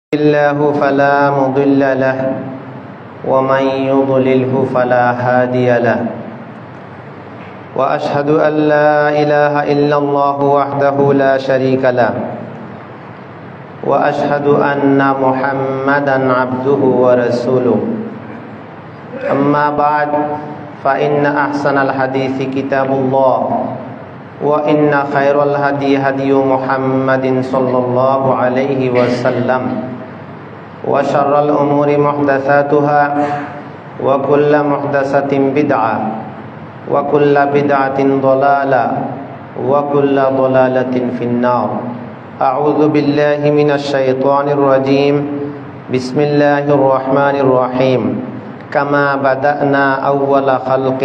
الله فلا مضل له ومن يضلله فلا هادي له وأشهد أن لا إله إلا الله وحده لا شريك له وأشهد أن محمدا عبده ورسوله أما بعد فإن أحسن الحديث كتاب الله وإن خير الهدي هدي محمد صلى الله عليه وسلم وشر الأمور محدثاتها وكل محدثة بدعة وكل بدعة ضلالة وكل ضلالة في النار أعوذ بالله من الشيطان الرجيم بسم الله الرحمن الرحيم كما بدأنا أول خلق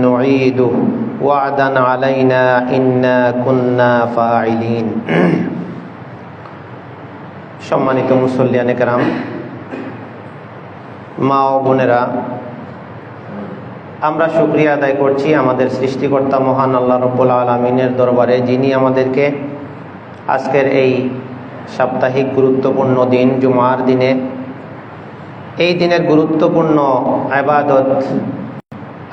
نعيده وعدا علينا إنا كنا فاعلين সম্মানিত মুসল্লিয়ানে কেরাম, মা ও বোনেরা, আমরা শুকরিয়া আদায় করছি আমাদের সৃষ্টিকর্তা মহান আল্লাহ রব্বুল আলামিনের দরবারে, যিনি আমাদেরকে আজকের এই সাপ্তাহিক গুরুত্বপূর্ণ দিন জুমার দিনে, এই দিনের গুরুত্বপূর্ণ ইবাদত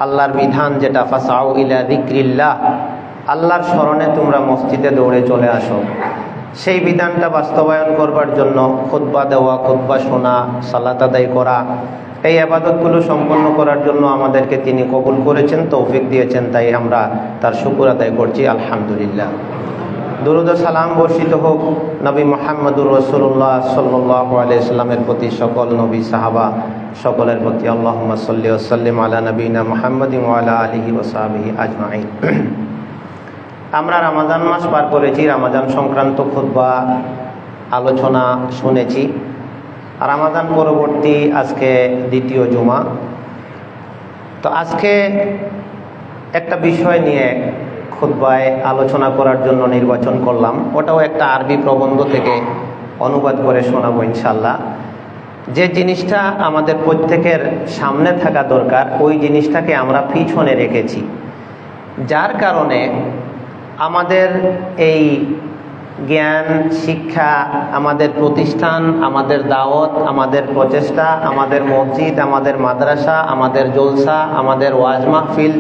আল্লাহর বিধান যেটা ফাসাউ ইলা যিকরিল্লাহ, আল্লাহর স্মরণে তোমরা মসজিদে দৌড়ে চলে আসো, সেই বিধানটা বাস্তবায়ন করবার জন্য খুতবা দেওয়া, খুতবা শোনা, সালাত আদায় করা, এই ইবাদতগুলো সম্পন্ন করার জন্য আমাদেরকে তিনি কবুল করেছেন, তৌফিক দিয়েছেন। তাই আমরা তার শুকর আদায় করছি, আলহামদুলিল্লাহ। দুরূদ ও সালাম বর্ষিত হোক নবী মুহাম্মদুর রাসূলুল্লাহ সাল্লাল্লাহু আলাইহি সাল্লামের প্রতি, সকল নবী সাহাবা সকলের প্রতি। আল্লাহুম্মা সাল্লি ওয়া সাল্লিম আলা নবিনা মুহাম্মাদিন ওয়া আলা আলিহি ওয়া সাহবিহি আজমাইন। আমরা রমজান মাস পার করেছি, রমজান সংক্রান্ত খুতবা আলোচনা শুনেছি। রমজান পরবর্তী আজকে দ্বিতীয় জুমা। তো আজকে একটা বিষয় নিয়ে খুতবায় আলোচনা করার জন্য নির্বাচন করলাম, ওটাও একটা আরবি প্রবন্ধ থেকে অনুবাদ করে শোনাবো ইনশাল্লাহ। যে জিনিসটা আমাদের প্রত্যেকের সামনে থাকা দরকার, ওই জিনিসটাকে আমরা পিছনে রেখেছি, যার কারণে আমাদের এই জ্ঞান শিক্ষা, আমাদের প্রতিষ্ঠান, আমাদের দাওয়াত, আমাদের প্রচেষ্টা, আমাদের মসজিদ, আমাদের মাদ্রাসা, আমাদের জলসা, আমাদের ওয়াজ মাহফিল,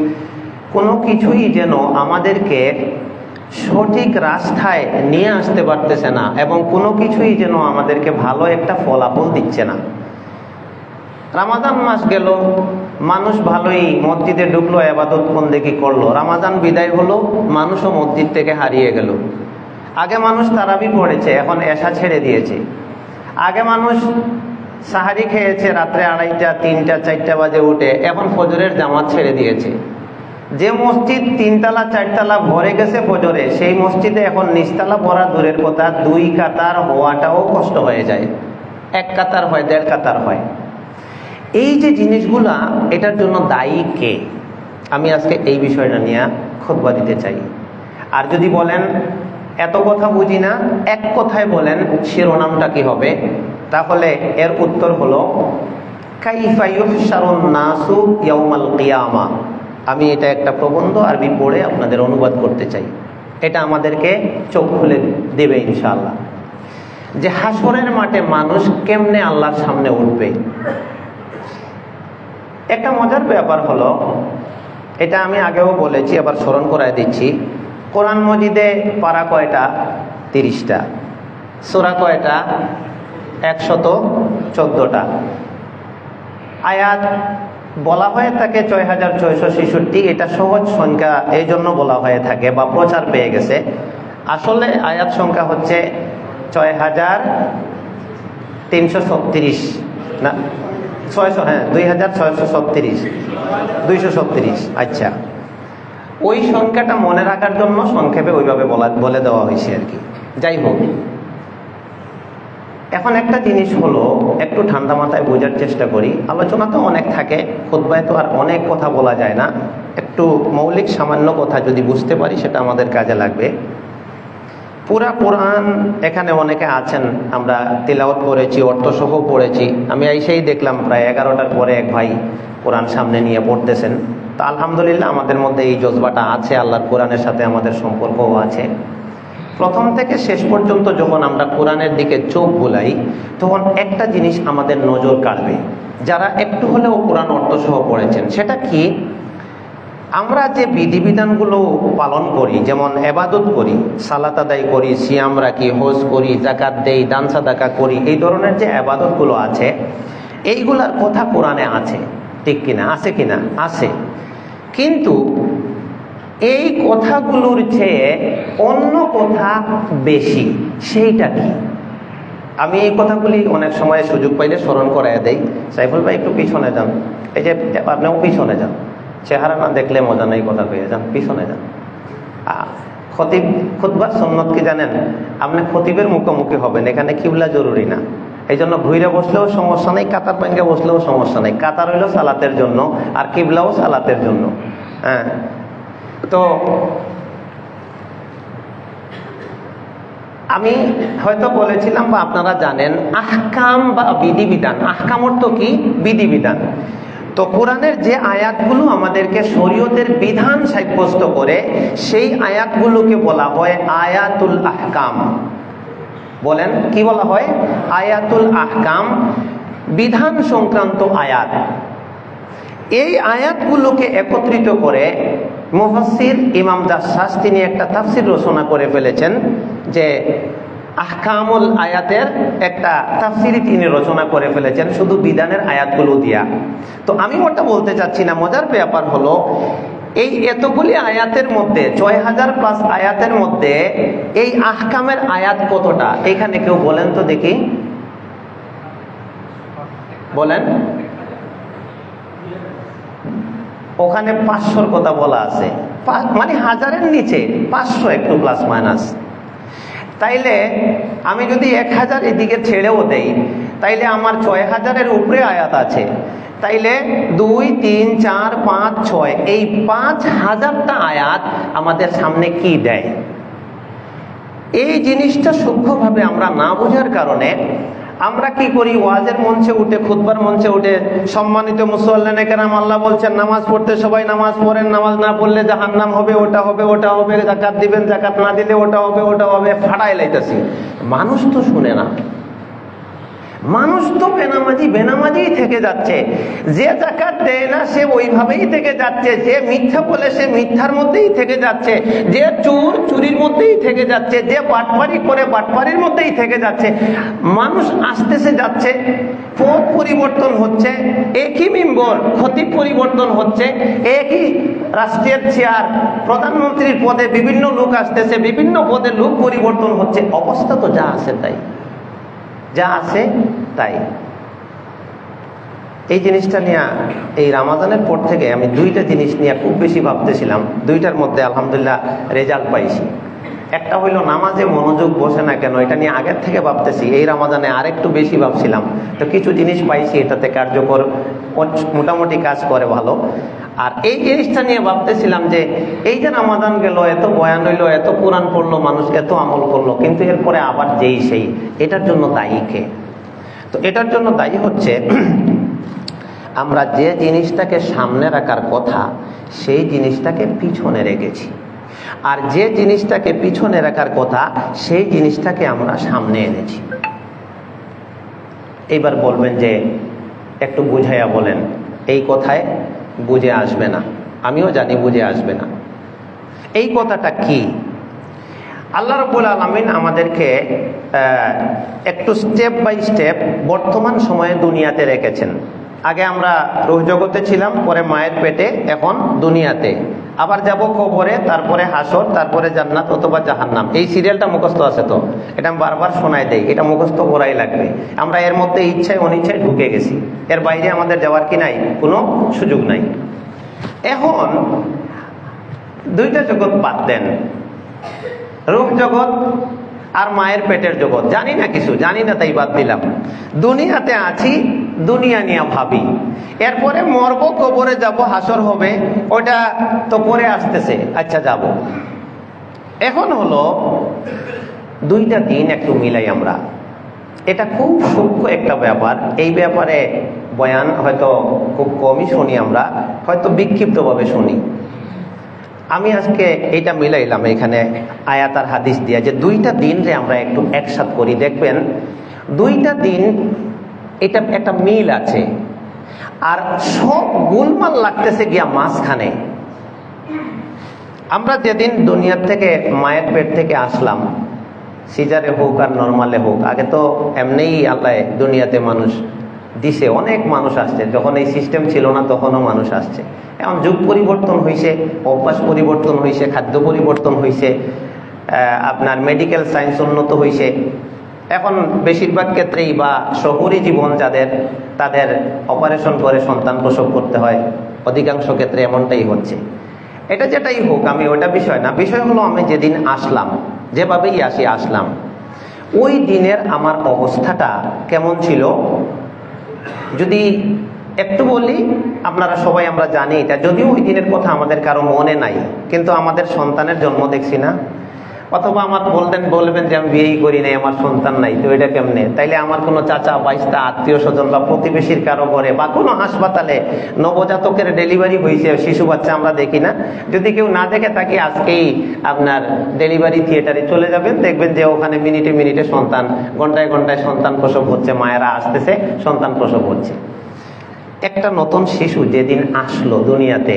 কোনো কিছুই যেন আমাদেরকে সঠিক রাস্তায় নিয়ে আসতে পারতেছে না, এবং কোনো কিছুই যেন আমাদেরকে ভালো একটা ফলাফল দিচ্ছে না। রমজান মাস গেল, মানুষ ভালোই মসজিদে ঢুকলো, ইবাদত বন্দেগী করলো। রমজান বিদায় হলো, মানুষও মসজিদ থেকে হারিয়ে গেল। আগে মানুষ তারাবি পড়েছে, এখন এশা ছেড়ে দিয়েছে। আগে মানুষ সাহারি খেয়েছে রাত্রে 2:30, 3টা, 4টা বাজে উঠে, এখন ফজরের জামাত ছেড়ে দিয়েছে। যে মসজিদ 3 তলা 4 তলা ভরে গেছে ফজরে, সেই মসজিদে এখন নিচতলা ভরা দূরের কথা, 2 কাতার হওয়াটাও কষ্ট হয়ে যায়। 1 কাতার হয়, 1.5 কাতার হয়। এই যে জিনিসগুলা, এটার জন্য দায়ী কে? আমি আজকে এই বিষয়টা নিয়ে খুতবা দিতে চাই। আর যদি বলেন এত কথা বুঝি না, এক কথায় বলেন শিরোনামটা কি হবে, তাহলে এর উত্তর হলো কাইফা ইউহশারুন নাসু ইয়াউমাল কিয়ামা। আমি এটা একটা প্রবন্ধ আরবি পড়ে আপনাদের অনুবাদ করতে চাই। এটা আমাদেরকে চোখ খুলে দেবে ইনশাআল্লাহ, যে হাসরের মাঠে মানুষ কেমনে আল্লাহর সামনে উঠবে। একটা মজার ব্যাপার হলো, এটা আমি আগেও বলেছি, আবার স্মরণ করায় দিচ্ছি। কোরআন মজিদে পারা কয়টা? 30টা। সূরা কয়টা? 114টা। আয়াত বলা হয়ে থাকে 6666। এটা সহজ সংখ্যা, এই জন্য বলা হয়ে থাকে বা প্রচার পেয়ে গেছে। আসলে আয়াত সংখ্যা হচ্ছে 6336 না 600, হ্যাঁ 2636, 236। আচ্ছা, ওই সংখ্যাটা মনে রাখার জন্য সংক্ষেপে ওইভাবে বলে দেওয়া হয়েছে আর কি। যাই হোক, এখন একটা জিনিস হলো, একটু ঠান্ডা মাথায় বোঝার চেষ্টা করি। আলোচনা তো অনেক থাকে, খুতবায় তো আর অনেক কথা বলা যায় না। একটু মৌলিক সামান্য কথা যদি বুঝতে পারি, সেটা আমাদের কাজে লাগবে। পুরা কোরআন এখানে অনেকে আছেন, আমরা তিলাওয়াত করেছি, অর্থসহ পড়েছি। আমি এসেই দেখলাম প্রায় 11টার পরে এক ভাই কোরআন সামনে নিয়ে পড়তেছেন। তা আলহামদুলিল্লাহ, আমাদের মধ্যে এই জজবাটা আছে, আল্লাহর কোরআনের সাথে আমাদের সম্পর্কও আছে। প্রথম থেকে শেষ পর্যন্ত যখন আমরা কোরআনের দিকে চোখ বুলাই, তখন একটা জিনিস আমাদের নজর কাড়বে, যারা একটু হলেও কোরআন অর্থসহ পড়েছেন। সেটা কি? আমরা যে বিধিবিধানগুলো পালন করি, যেমন ইবাদত করি, সালাত আদায় করি, সিয়াম রাখি, হজ করি, যাকাত দেই, দান সাদাকা করি, এই ধরনের যে ইবাদতগুলো আছে, এইগুলার কথা কোরআনে আছে, ঠিক কিনা? আছে কিনা? আছে। কিন্তু এই কথাগুলোর চেয়ে অন্য কথা বেশি। সেইটা কি? আমি এই কথাগুলি অনেক সময় সুযোগ পাইলে স্মরণ করাই দেই। সাইফুল ভাই একটু পিছনে যান, এই যে আপনিও পিছনে যান, চেহারা না দেখলে মজা নেই, কথা পেয়ে যান, পিছনে যান। খতিব খুতবার সুন্নত কি জানেন? আপনি খতিবের মুখোমুখি হবেন, এখানে কিবলা জরুরি না। এই জন্য ঘুরে বসলেও সমস্যা নেই, কাতার ভাঙ্গে বসলেও সমস্যা নেই। কাতার হইল সালাতের জন্য, আর কিবলাও সালাতের জন্য। হ্যাঁ, তো আমি হয়তো বলেছিলাম বা আপনারা জানেন, আহকাম বা বিধিবিধান। আহকাম অর্থ কি? বিধিবিধান। তো কোরআনের যে আয়াতগুলো আমাদেরকে শরীয়তের বিধান সাব্যস্ত করে, সেই আয়াতগুলোকে বলা হয় আয়াতুল আহকাম। বলেন, কি বলা হয়? আয়াতুল আহকাম, বিধান সংক্রান্ত আয়াত। এই আয়াতগুলোকে একত্রিত করে মুফাসসির ইমাম জাসসাস তিনি একটা তাফসির রচনা করে ফেলেছেন, যে আহকামুল আয়াতের একটা তাফসিরই তিনি রচনা করে ফেলেছেন শুধু বিধানের আয়াতগুলো দিয়া। তো আমি ওটা বলতে চাচ্ছি না। মজার ব্যাপার হলো, এই এতগুলি আয়াতের মধ্যে, ৬০০০+ আয়াতের মধ্যে এই আহকামের আয়াত কতটা? এখানে কেউ বলেন তো দেখি, বলেন। ওখানে ৫০০-র কথা বলা আছে, মানে ১০০০-এর নিচে ৫০০, একটু প্লাস মাইনাস। তাইলে আমি যদি ১০০০ এদিকে ছেড়েও দেই, তাইলে আমার ৬০০০-এর উপরে আয়াত আছে। তাইলে ২, ৩, ৪, ৫, ৬, এই ৫০০০টা আয়াত আমাদের সামনে কি দেয়? এই জিনিসটা সূক্ষ্মভাবে আমরা না বোঝার কারণে আমরা কি করি? ওয়াজের মঞ্চে উঠে, খুতবার মঞ্চে উঠে, সম্মানিত মুসল্লিনে কেরাম, আল্লাহ বলছেন নামাজ পড়তে, সবাই নামাজ পড়েন, নামাজ না পড়লে জাহান্নাম হবে, ওটা হবে, ওটা হবে, যাকাত দিবেন, যাকাত না দিলে ওটা হবে, ওটা হবে, ফাটাই লাইতেছি। মানুষ তো শুনে না, মানুষ তো বেনামাজিই থেকে যাচ্ছে। যে যাকাত দেয় না সে ওইভাবেই থেকে যাচ্ছে, যে মিথ্যা বলে সে মিথ্যার মধ্যেই থেকে যাচ্ছে, যে চোর চুরির মধ্যেই থেকে যাচ্ছে, যে বাটপারি করে বাটপারির মধ্যেই থেকে যাচ্ছে। মানুষ আসতেছে যাচ্ছে, পথ পরিবর্তন হচ্ছে, একই মেম্বর খতিব পরিবর্তন হচ্ছে, একই রাষ্ট্রের চেয়ার প্রধানমন্ত্রীর পদে বিভিন্ন লোক আসতেছে, বিভিন্ন পদে লোক পরিবর্তন হচ্ছে। অবস্থা তো যা আছে তাই, যা আছে তাই। এই জিনিসটা নিয়ে এই রামাজানের পর থেকে আমি দুইটা জিনিস নিয়ে খুব বেশি ভাবতেছিলাম। দুইটার মধ্যে আলহামদুলিল্লাহ রেজাল্ট পাইছি। একটা হইলো নামাজে মনোযোগ বসে না কেন, এটা নিয়ে আগের থেকে ভাবতেছি। এই রামাজানে আরেকটু বেশি ভাবছিলাম, তো কিছু জিনিস পাইছি, এটাতে কার্যকর মোটামুটি কাজ করে ভালো। আর এই জিনিসটা নিয়ে ভাবতেছিলাম যে এই যে রামাজান গেল, এত বয়ান হইলো, এত কোরআন পড়লো, মানুষ এত আমল করলো, কিন্তু এরপরে আবার যেই সেই, এটার জন্য দায়ী কে? তো এটার জন্য দায়ী হচ্ছে আমরা যে জিনিসটাকে সামনে রাখার কথা সেই জিনিসটাকে পিছনে রেখেছি, আর যে জিনিসটাকে পিছনে রাখার কথা সেই জিনিসটাকে আমরা সামনে এনেছি। এইবার বলবেন যে একটু বুঝাইয়া বলেন, এই কথায় বুঝে আসবে না, আমিও জানি বুঝে আসবে না। এই কথাটা কি? আল্লাহ রাব্বুল আলামিন আমাদেরকে একটু স্টেপ বাই স্টেপ বর্তমান সময়ে দুনিয়াতে রেখেছেন। আগে আমরা রূহ জগতে ছিলাম, পরে মায়ের পেটে, এখন দুনিয়াতে, আবার যাব কবরে, তারপরে হাসর, তারপরে জান্নাত অথবা জাহান্নাম। এই সিরিয়ালটা মুখস্থ আছে তো, এটা আমি বারবার শোনাই দেই, এটা মুখস্থ করাই লাগবে। আমরা এর মধ্যে ইচ্ছায় অনিচ্ছায় ঢুকে গেছি, এর বাইরে আমাদের যাওয়ার কি নাই, কোনো সুযোগ নাই। এখন দুইটা জগৎ বাদ দেন, রূহ জগৎ আর মায়ের পেটের জগৎ, জানি না কিছু, জানি না তাই বাদ দিলাম। দুনিয়াতে আছি, দুনিয়া নিয়ে ভাবি, এরপরে মরবো, কবরে যাব, হাসর হবে, ওটা তো পরে আসতেছে, আচ্ছা যাব। এখন হলো দুইটা দিন একটু মিলাই আমরা, এটা খুব সূক্ষ্ম একটা ব্যাপার। এই ব্যাপারে বয়ান হয়তো খুব কমই শুনি আমরা, হয়তো বিক্ষিপ্তভাবে শুনি। আমি আজকে এইটা মিলাইলাম এখানে আয়াত আর হাদিস দিয়া, যে দুইটা দিন রে আমরা একটু একসাথ করি, দেখবেন দুইটা দিন এটা একটা মিল আছে, আর সব গোলমাল লাগতেছে গিয়া মাঝখানে। আমরা যেদিন দুনিয়ার থেকে মায়ের পেট থেকে আসলাম, সিজারে হোক আর নর্মালে হোক, আগে তো এমনিই আল্লাহ দুনিয়াতে মানুষ দিছে, অনেক মানুষ আসছে। যখন এই সিস্টেম ছিল না তখনও মানুষ আসছে। এখন যুগ পরিবর্তন হয়েছে, অভ্যাস পরিবর্তন হয়েছে, খাদ্য পরিবর্তন হয়েছে, আপনার মেডিকেল সায়েন্স উন্নত হয়েছে। এখন বেশিরভাগ ক্ষেত্রেই বা শহুরে জীবন যাদের, তাদের অপারেশন করে সন্তান প্রসব করতে হয়, অধিকাংশ ক্ষেত্রে এমনটাই হচ্ছে। এটা যেটাই হোক, আমি ওটা বিষয় না, বিষয় হলো আমি যেদিন আসলাম, যেভাবেই আসলাম, ওই দিনের আমার অবস্থাটা কেমন ছিল যদি একটু বলি। আপনারা সবাই আমরা জানি এটা, যদিও ওই দিনের কথা আমাদের কারো মনে নাই, কিন্তু আমাদের সন্তানের জন্ম দেখছি না, অথবা আমার বলবেন যে আমি বিয়েই করি নাই, আমার সন্তান নাই, তো এটা কেমনে? তাইলে আমার কোনো চাচা বাইস্তা আত্মীয় স্বজন বা প্রতিবেশীর কারো ঘরে বা কোনো হাসপাতালে নবজাতকের ডেলিভারি হয়েছে, শিশু বাচ্চা আমরা দেখি না? যদি কেউ না দেখে থাকি, আজকেই আপনার ডেলিভারি থিয়েটারে চলে যাবেন, দেখবেন যে ওখানে মিনিটে মিনিটে সন্তান, ঘন্টায় ঘন্টায় সন্তান প্রসব হচ্ছে, মায়েরা আসতেছে, সন্তান প্রসব হচ্ছে। একটা নতুন শিশু যেদিন আসলো দুনিয়াতে,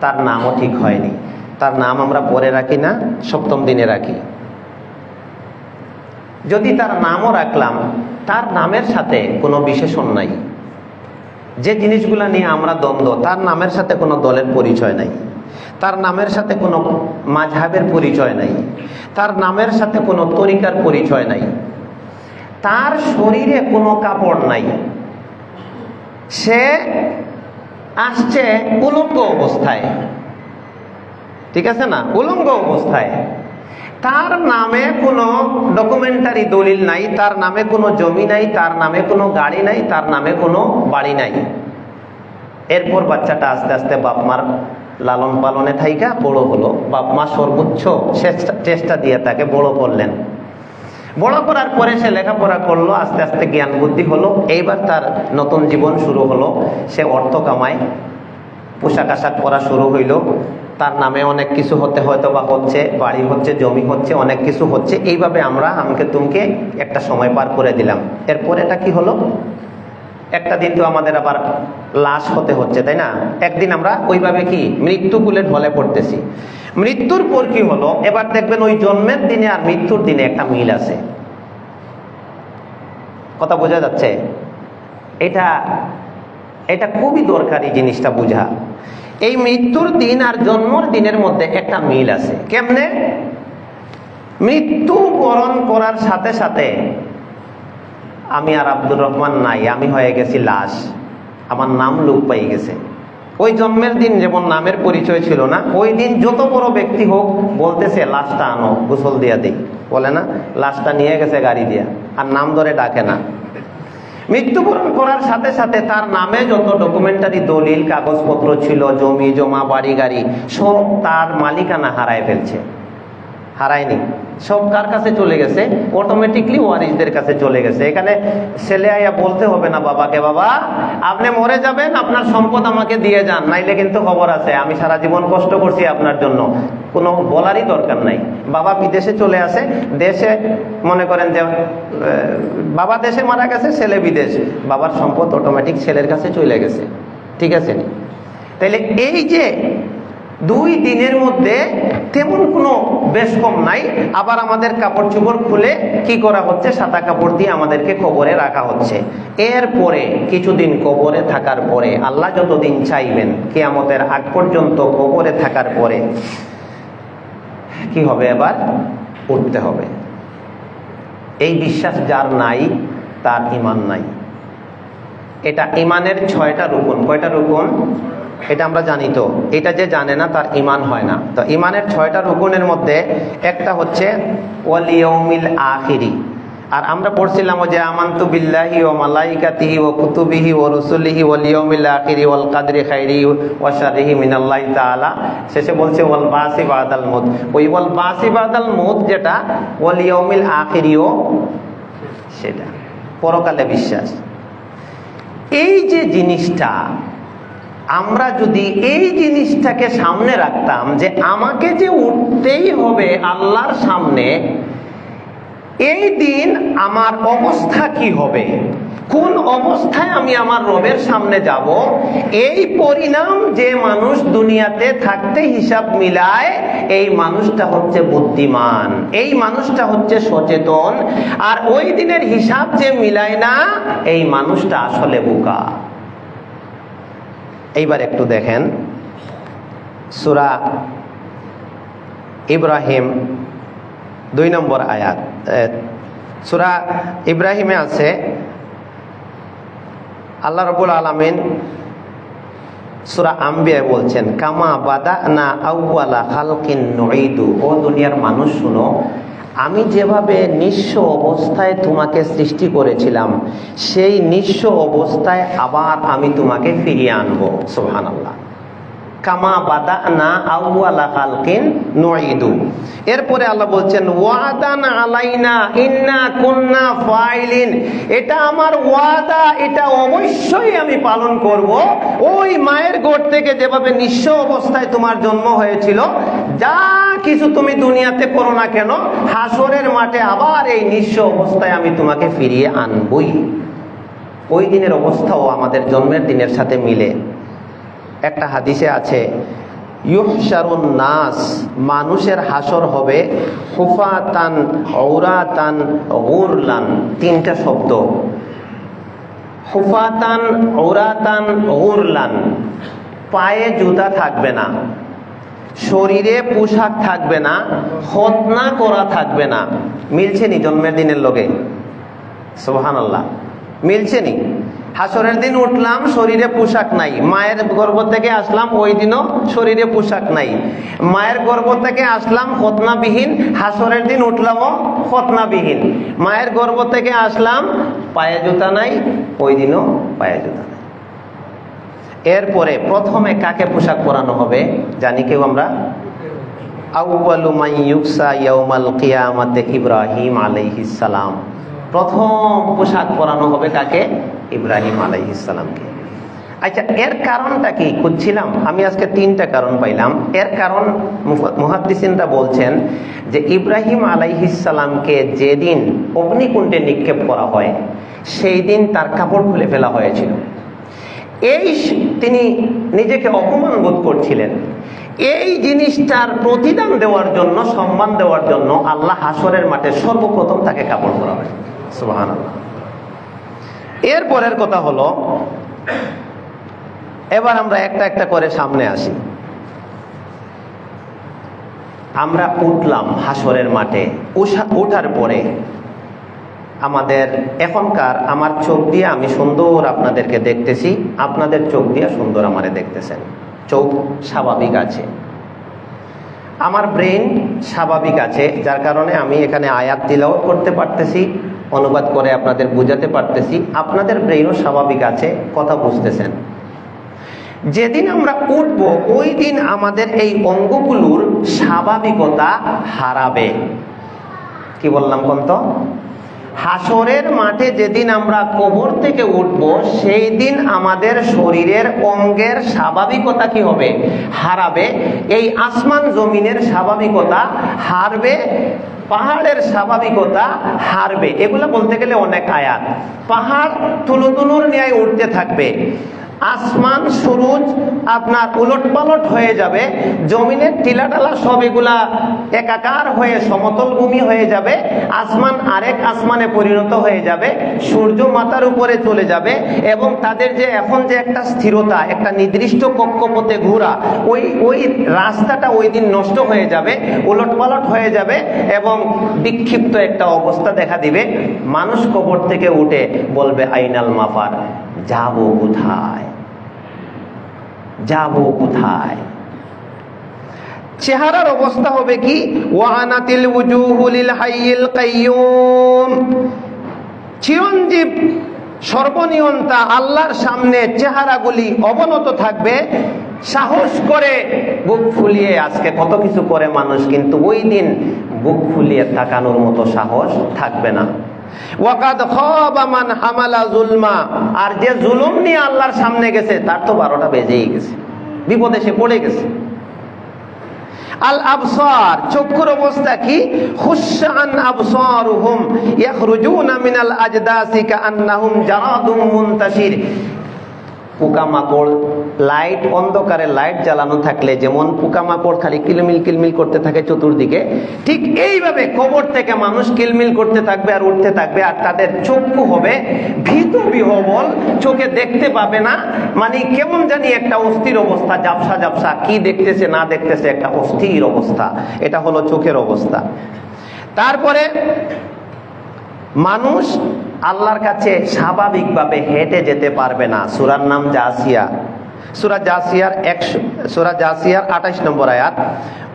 তার নামও ঠিক হয়নি। তার নাম আমরা পরে রাখি না, সপ্তম দিনে রাখি। যদি তার নামও রাখলাম, তার নামের সাথে কোনো বিশেষণ নাই। যে জিনিসগুলো নিয়ে আমরা দ্বন্দ্ব, তার নামের সাথে কোনো দলের পরিচয় নাই, তার নামের সাথে কোনো মাযহাবের পরিচয় নাই, তার নামের সাথে কোনো তরিকার পরিচয় নাই, তার শরীরে কোনো কাপড় নাই, সে আসছে উলঙ্গ অবস্থায়, ঠিক আছে না? উলঙ্গ অবস্থায়। তার নামে কোনো ডকুমেন্টারি দলিল নাই, তার নামে কোনো জমি নাই, তার নামে কোনো গাড়ি নাই, তার নামে কোনো বাড়ি নাই। এরপর বাচ্চাটা আস্তে আস্তে বাপমার লালন পালনে থাইকা বড় হলো। বাপমা সর্বোচ্চ চেষ্টা দিয়ে তাকে বড় করলেন। বড় করার পরে সে লেখাপড়া করলো, আস্তে আস্তে জ্ঞান বুদ্ধি হলো। এইবার তার নতুন জীবন শুরু হলো। সে অর্থ কামায়, পোশাক আশাক পরা শুরু হইল, তার নামে অনেক কিছু হতে হয়তো বা হচ্ছে, বাড়ি হচ্ছে, জমি হচ্ছে, অনেক কিছু হচ্ছে। এইভাবে আমরা আমকে তুমকে একটা সময় পার করে দিলাম। এরপর এটা কি হলো? একটা দিন তো আমাদের আবার লাশ হতে হচ্ছে, তাই না? একদিন আমরা ওইভাবে কি মৃত্যুকুলের ঢলে পড়তেছি। মৃত্যুর পর কি হলো? এবার দেখবেন ওই জন্মের দিনে আর মৃত্যুর দিনে একটা মিল আছে। কথা বোঝা যাচ্ছে? এটা খুবই দরকারি জিনিসটা বোঝা। এই মৃত্যুর দিন আর জন্মের দিনের মধ্যে একটা মিল আছে। কেমনে? মৃত্যু বরণ করার সাথে সাথে আমি আর আব্দুর রহমান নাই, আমি হয়ে গেছি লাশ, আমার নাম লোপ পাই গেছে। ওই জন্মের দিন যেমন নামের পরিচয় ছিল না, ওই দিন যত বড় ব্যক্তি হোক বলতেছে লাশটা আনো, গোসল দিয়া দিই, বলে না? লাশটা নিয়ে গেছে গাড়ি দিয়া, আর নাম ধরে ডাকে না। মৃত্যুবরণ করার সাথে সাথে তার নামে যত ডকুমেন্টারি দলিল কাগজপত্র ছিল, জমি জমা বাড়ি গাড়ি, সব তার মালিকানা হারায় ফেলছে। হারায়নি, সব কার কাছে চলে গেছে? অটোমেটিকলি ওয়ারিসদের কাছে চলে গেছে। এখানে ছেলে আইয়া বলতে হবে না বাবাকে, বাবা আপনি মরে যাবেন, আপনার সম্পদ আমাকে দিয়ে যান, নাইলে কিন্তু খবর আছে, আমি সারা জীবন কষ্ট করছি আপনার জন্য। কোনো বলারই দরকার নাই। বাবা বিদেশে চলে আসে, দেশে মনে করেন যে বাবা দেশে মারা গেছে, ছেলে বিদেশ, বাবার সম্পদ অটোমেটিক ছেলের কাছে চলে গেছে। ঠিক আছে? তাইলে এই যে দুই দিনের মধ্যে তেমন কোনো বেশ কম নাই। আবার আমাদের কাপড় চোপড় খুলে কি করা হচ্ছে? সাদা কাপড় দিয়ে আমাদেরকে কবরে রাখা হচ্ছে। এরপরে কিছুদিন কবরে থাকার পরে, আল্লাহ যতদিন চাইবেন, কিয়ামতের আগ পর্যন্ত কবরে থাকার পরে কি হবে? এবার উঠতে হবে। এই বিশ্বাস যার নাই, তার ঈমান নাই। এটা ঈমানের 6টা রুকন। কয়টা রুকন? এটা আমরা জানি। তো এটা যে জানে না তার ঈমান হয় না। তো ঈমানের 6টা রুকনের মধ্যে একটা হচ্ছে ওয়াল ইয়াউমিল আখিরি। আর আমরা পড়ছিলাম যে আমানতু বিল্লাহি ওয়া মালাইকাতিহি ওয়া কুতুবিহি ওয়া রুসুলিহি ওয়াল ইয়াউমিল আখিরি ওয়াল কাদরি খাইরিহি ওয়া শাররিহি মিনাল্লাহি তাআলা। শেষে বলছে ওয়াল বাসি বাদাল মউত। ওই ওয়াল বাসি বাদাল মউত যেটা, ওয়াল ইয়াউমিল আখিরিও সেটা পরকালে বিশ্বাস। এই যে জিনিসটা আমরা যদি এই জিনিসটাকে সামনে রাখতাম যে আমাকে যে উঠতেই হবে আল্লাহর সামনে, এই দিন আমার অবস্থা কি হবে, কোন অবস্থায় আমি আমার রবের সামনে যাব, এই পরিণাম যে মানুষ দুনিয়াতে থাকতে হিসাব মিলায়, এই মানুষটা হচ্ছে বুদ্ধিমান, এই মানুষটা হচ্ছে সচেতন। আর ওই দিনের হিসাব যে মিলায় না, এই মানুষটা আসলে বোকা। এইবার একটু দেখেন সূরা ইব্রাহিম 2 নম্বর আয়াত। সূরা ইব্রাহিমে আছে আল্লাহ রাব্বুল আলামিন সূরা আম্বিয়া বলছেন, কামা বাদানা আউওয়ালা খালকিন নুঈদু, ও দুনিয়ার মানুষ শুনো, আমি যেভাবে নিঃস্ব অবস্থায় তোমাকে সৃষ্টি করেছিলাম, সেই নিঃস্ব অবস্থায় আবার আমি তোমাকে ফিরিয়ে আনবো। সুবহানাল্লাহ। কামা বাদানা আউওয়ালা খালকিন নুঈদু। এরপরে আল্লাহ বলছেন, ওয়াদান আলাইনা ইন্না কুন্না ফাইলিন, এটা আমার ওয়াদা, এটা অবশ্যই আমি পালন করব। ওই মায়ের গোট থেকে যেভাবে নিঃস্ব অবস্থায় তোমার জন্ম হয়েছিল, যা কিছু তুমি দুনিয়াতে করো না কেন, হাসরের মাঠে আবার এই নিঃস্ব অবস্থায় আমি তোমাকে ফিরিয়ে আনবই। ওই দিনের অবস্থাও আমাদের জন্মের দিনের সাথে মিলে। একটা হাদিসে আছে, ইউহশারুন নাস, মানুষের হাসর হবে হুফাতান ঔরাতান গুরলান, 3টা শব্দ, হুফাতান ঔরাতান গুরলান। পায়ে জুতা থাকবে না, শরীরে পোশাক থাকবে না, খতনা করা থাকবে না। মিলছে নি জন্মের দিনের লগে? সুবহানাল্লাহ, মিলছে নি? হাসরের দিন উঠলাম, শরীরে পোশাক নাই। মায়ের গর্ভ থেকে আসলাম, ওই দিনও শরীরে পোশাক নাই। মায়ের গর্ভ থেকে আসলাম খতনাবিহীন, হাসরের দিন উঠলামও খতনাবিহীন। মায়ের গর্ভ থেকে আসলাম, পায়ে জুতা নাই, ওই দিনও পায়ে জুতা নাই। এরপরে প্রথমে কাকে পোশাক পরানো হবে জানি কেউ আমরা? আউয়ালু মান ইউকসা ইয়াউমাল কিয়ামাতে ইব্রাহিম আলাইহিস সালাম। প্রথম পোশাক পরানো হবে কাকে? ইব্রাহিম আলাইহিস সালামকে। আচ্ছা, এর কারণটা কি খুঁজছিলাম আমি, আজকে 3টা কারণ পাইলাম। এর কারণ মুহাদ্দিসিনরা বলছেন যে ইব্রাহিম আলাইহিস সালামকে যেদিন অগ্নিকুণ্ডে নিক্ষেপ করা হয়, সেই দিন তার কাপড় খুলে ফেলা হয়েছিল। তিনি নিজেকে অপমান বোধ করছিলেন। এই জিনিসটার প্রতিদান দেওয়ার জন্য, সম্মান দেওয়ার জন্য আল্লাহ হাসরের মাঠে সর্বপ্রথম তাকে কাপড় পরাবেন। সুবহানাল্লাহ। এরপরের কথা হলো, এবার আমরা একটা একটা করে সামনে আসি। আমরা উঠলাম হাসরের মাঠে, ওঠার পরে আমাদের এখনকার, আমার চোখ দিয়ে আমি সুন্দর আপনাদেরকে দেখতেছি, আপনাদের চোখ দিয়ে সুন্দর আমারে দেখতেছেন। চোখ স্বাভাবিক আছে, আমার ব্রেন স্বাভাবিক আছে, যার কারণে আমি এখানে আয়াত তিলাওয়াত করতে পারতেছি, অনুবাদ করে আপনাদের বুঝাতে পারতেছি। আপনাদের ব্রেনও স্বাভাবিক আছে, কথা বুঝতেছেন। যেদিন আমরা উঠবো, ওই দিন আমাদের এই অঙ্গগুলোর স্বাভাবিকতা হারাবে। কি বললাম কোন তো? হাসরের মাঠে যেদিন আমরা কবর থেকে উঠব, সেই দিন আমাদের শরীরের অঙ্গের স্বাভাবিকতা কি হবে? হারাবে। এই আসমান জমিনের স্বাভাবিকতা হারবে, পাহাড়ের স্বাভাবিকতা হারবে। এগুলো বলতে গেলে অনেক আয়াত। পাহাড় তুলতুলুর ন্যায় উঠতে থাকবে, আসমান সুরুজ আপনার উলট পালট হয়ে যাবে, জমিনের টিলাটালা সব এগুলা একাকার হয়ে সমতল ভূমি হয়ে যাবে, আসমান আরেক আসমানে পরিণত হয়ে যাবে, সূর্য মাথার উপরে চলে যাবে, এবং তাদের যে এখন যে একটা স্থিরতা, একটা নির্দিষ্ট কক্ষপথে ঘোরা, ওই রাস্তাটা ওই দিন নষ্ট হয়ে যাবে, উলট পালট হয়ে যাবে, এবং বিক্ষিপ্ত একটা অবস্থা দেখা দিবে। মানুষ কবর থেকে উঠে বলবে, আইনাল মাফার, যাবো কোথায়, যাবো কোথায়? চেহারার অবস্থা হবে কি? ওয়ানাতিল উজুহু লিল হাইয়িল কাইয়ুম, চিরঞ্জীব সর্বনিয়ন্তা আল্লাহর সামনে চেহারাগুলি অবনত থাকবে। সাহস করে বুক ফুলিয়ে, আজকে কত কিছু করে মানুষ, কিন্তু ওই দিন বুক ফুলিয়ে তাকানোর মতো সাহস থাকবে না। ওয়াকাদ খাবা মান হামালা যুলমা, আর যে জুলুম নিয়ে আল্লাহর সামনে গেছে তার তো 12টা বেজেই গেছে, বিপদে সে পড়ে গেছে। আল আবসার, চক্ষুর অবস্থা কি? খুশআন আবসারুহুম ইয়াখরুজুনা মিনাল আজদাসি কাআন্নাহুম জারাদুম মুনতাশির। পোকামাকড়, লাইট, অন্ধকারে লাইট জ্বালানো থাকলে যেমন পোকামাকড় খালি কিলমিল কিলমিল করতে থাকে চতুর্দিকে, ঠিক এইভাবে কবর থেকে মানুষ কিলমিল করতে থাকবে আর উঠতে থাকবে, আর তাদের চক্ষু হবে ভীত বিহবল, চোখে দেখতে পাবে না, মানে কেমন জানি একটা অস্থির অবস্থা, ঝাপসা ঝাপসা, কি দেখতেছে না দেখতেছে একটা অস্থির অবস্থা। এটা হলো চোখের অবস্থা। তারপরে মানুষ আল্লাহর কাছে স্বাভাবিকভাবে হেঁটে যেতে পারবে না। সূরার নাম জাসিয়া, সূরা জাসিয়ার 28 নম্বর আয়াত।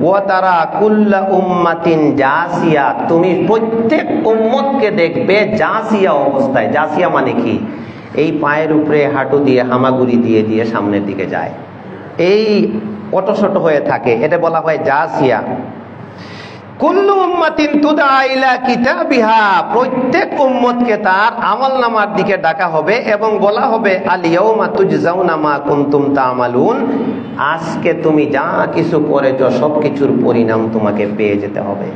ওয়া তারা কুল্লা উম্মাতিন জাসিয়া, তুমি প্রত্যেক উম্মতকে দেখবে জাসিয়া অবস্থায়। জাসিয়া মানে কি? এই পায়ের উপরে হাঁটু দিয়ে হামাগুড়ি দিয়ে দিয়ে সামনের দিকে যায়, এই অটোশটো হয়ে থাকে, এটা বলা হয় জাসিয়া। কুল্লু উম্মাতিন তুদা ইলা কিতাবিহা, প্রত্যেক উম্মতকে তার আমলনামার দিকে ডাকা হবে এবং বলা হবে আল ইয়াউমা তুজজাউনা মা কুনতুম তা'মালুন, আজকে তুমি যা কিছু করেছো সবকিছুর পরিণাম তোমাকে পেয়ে যেতে হবে।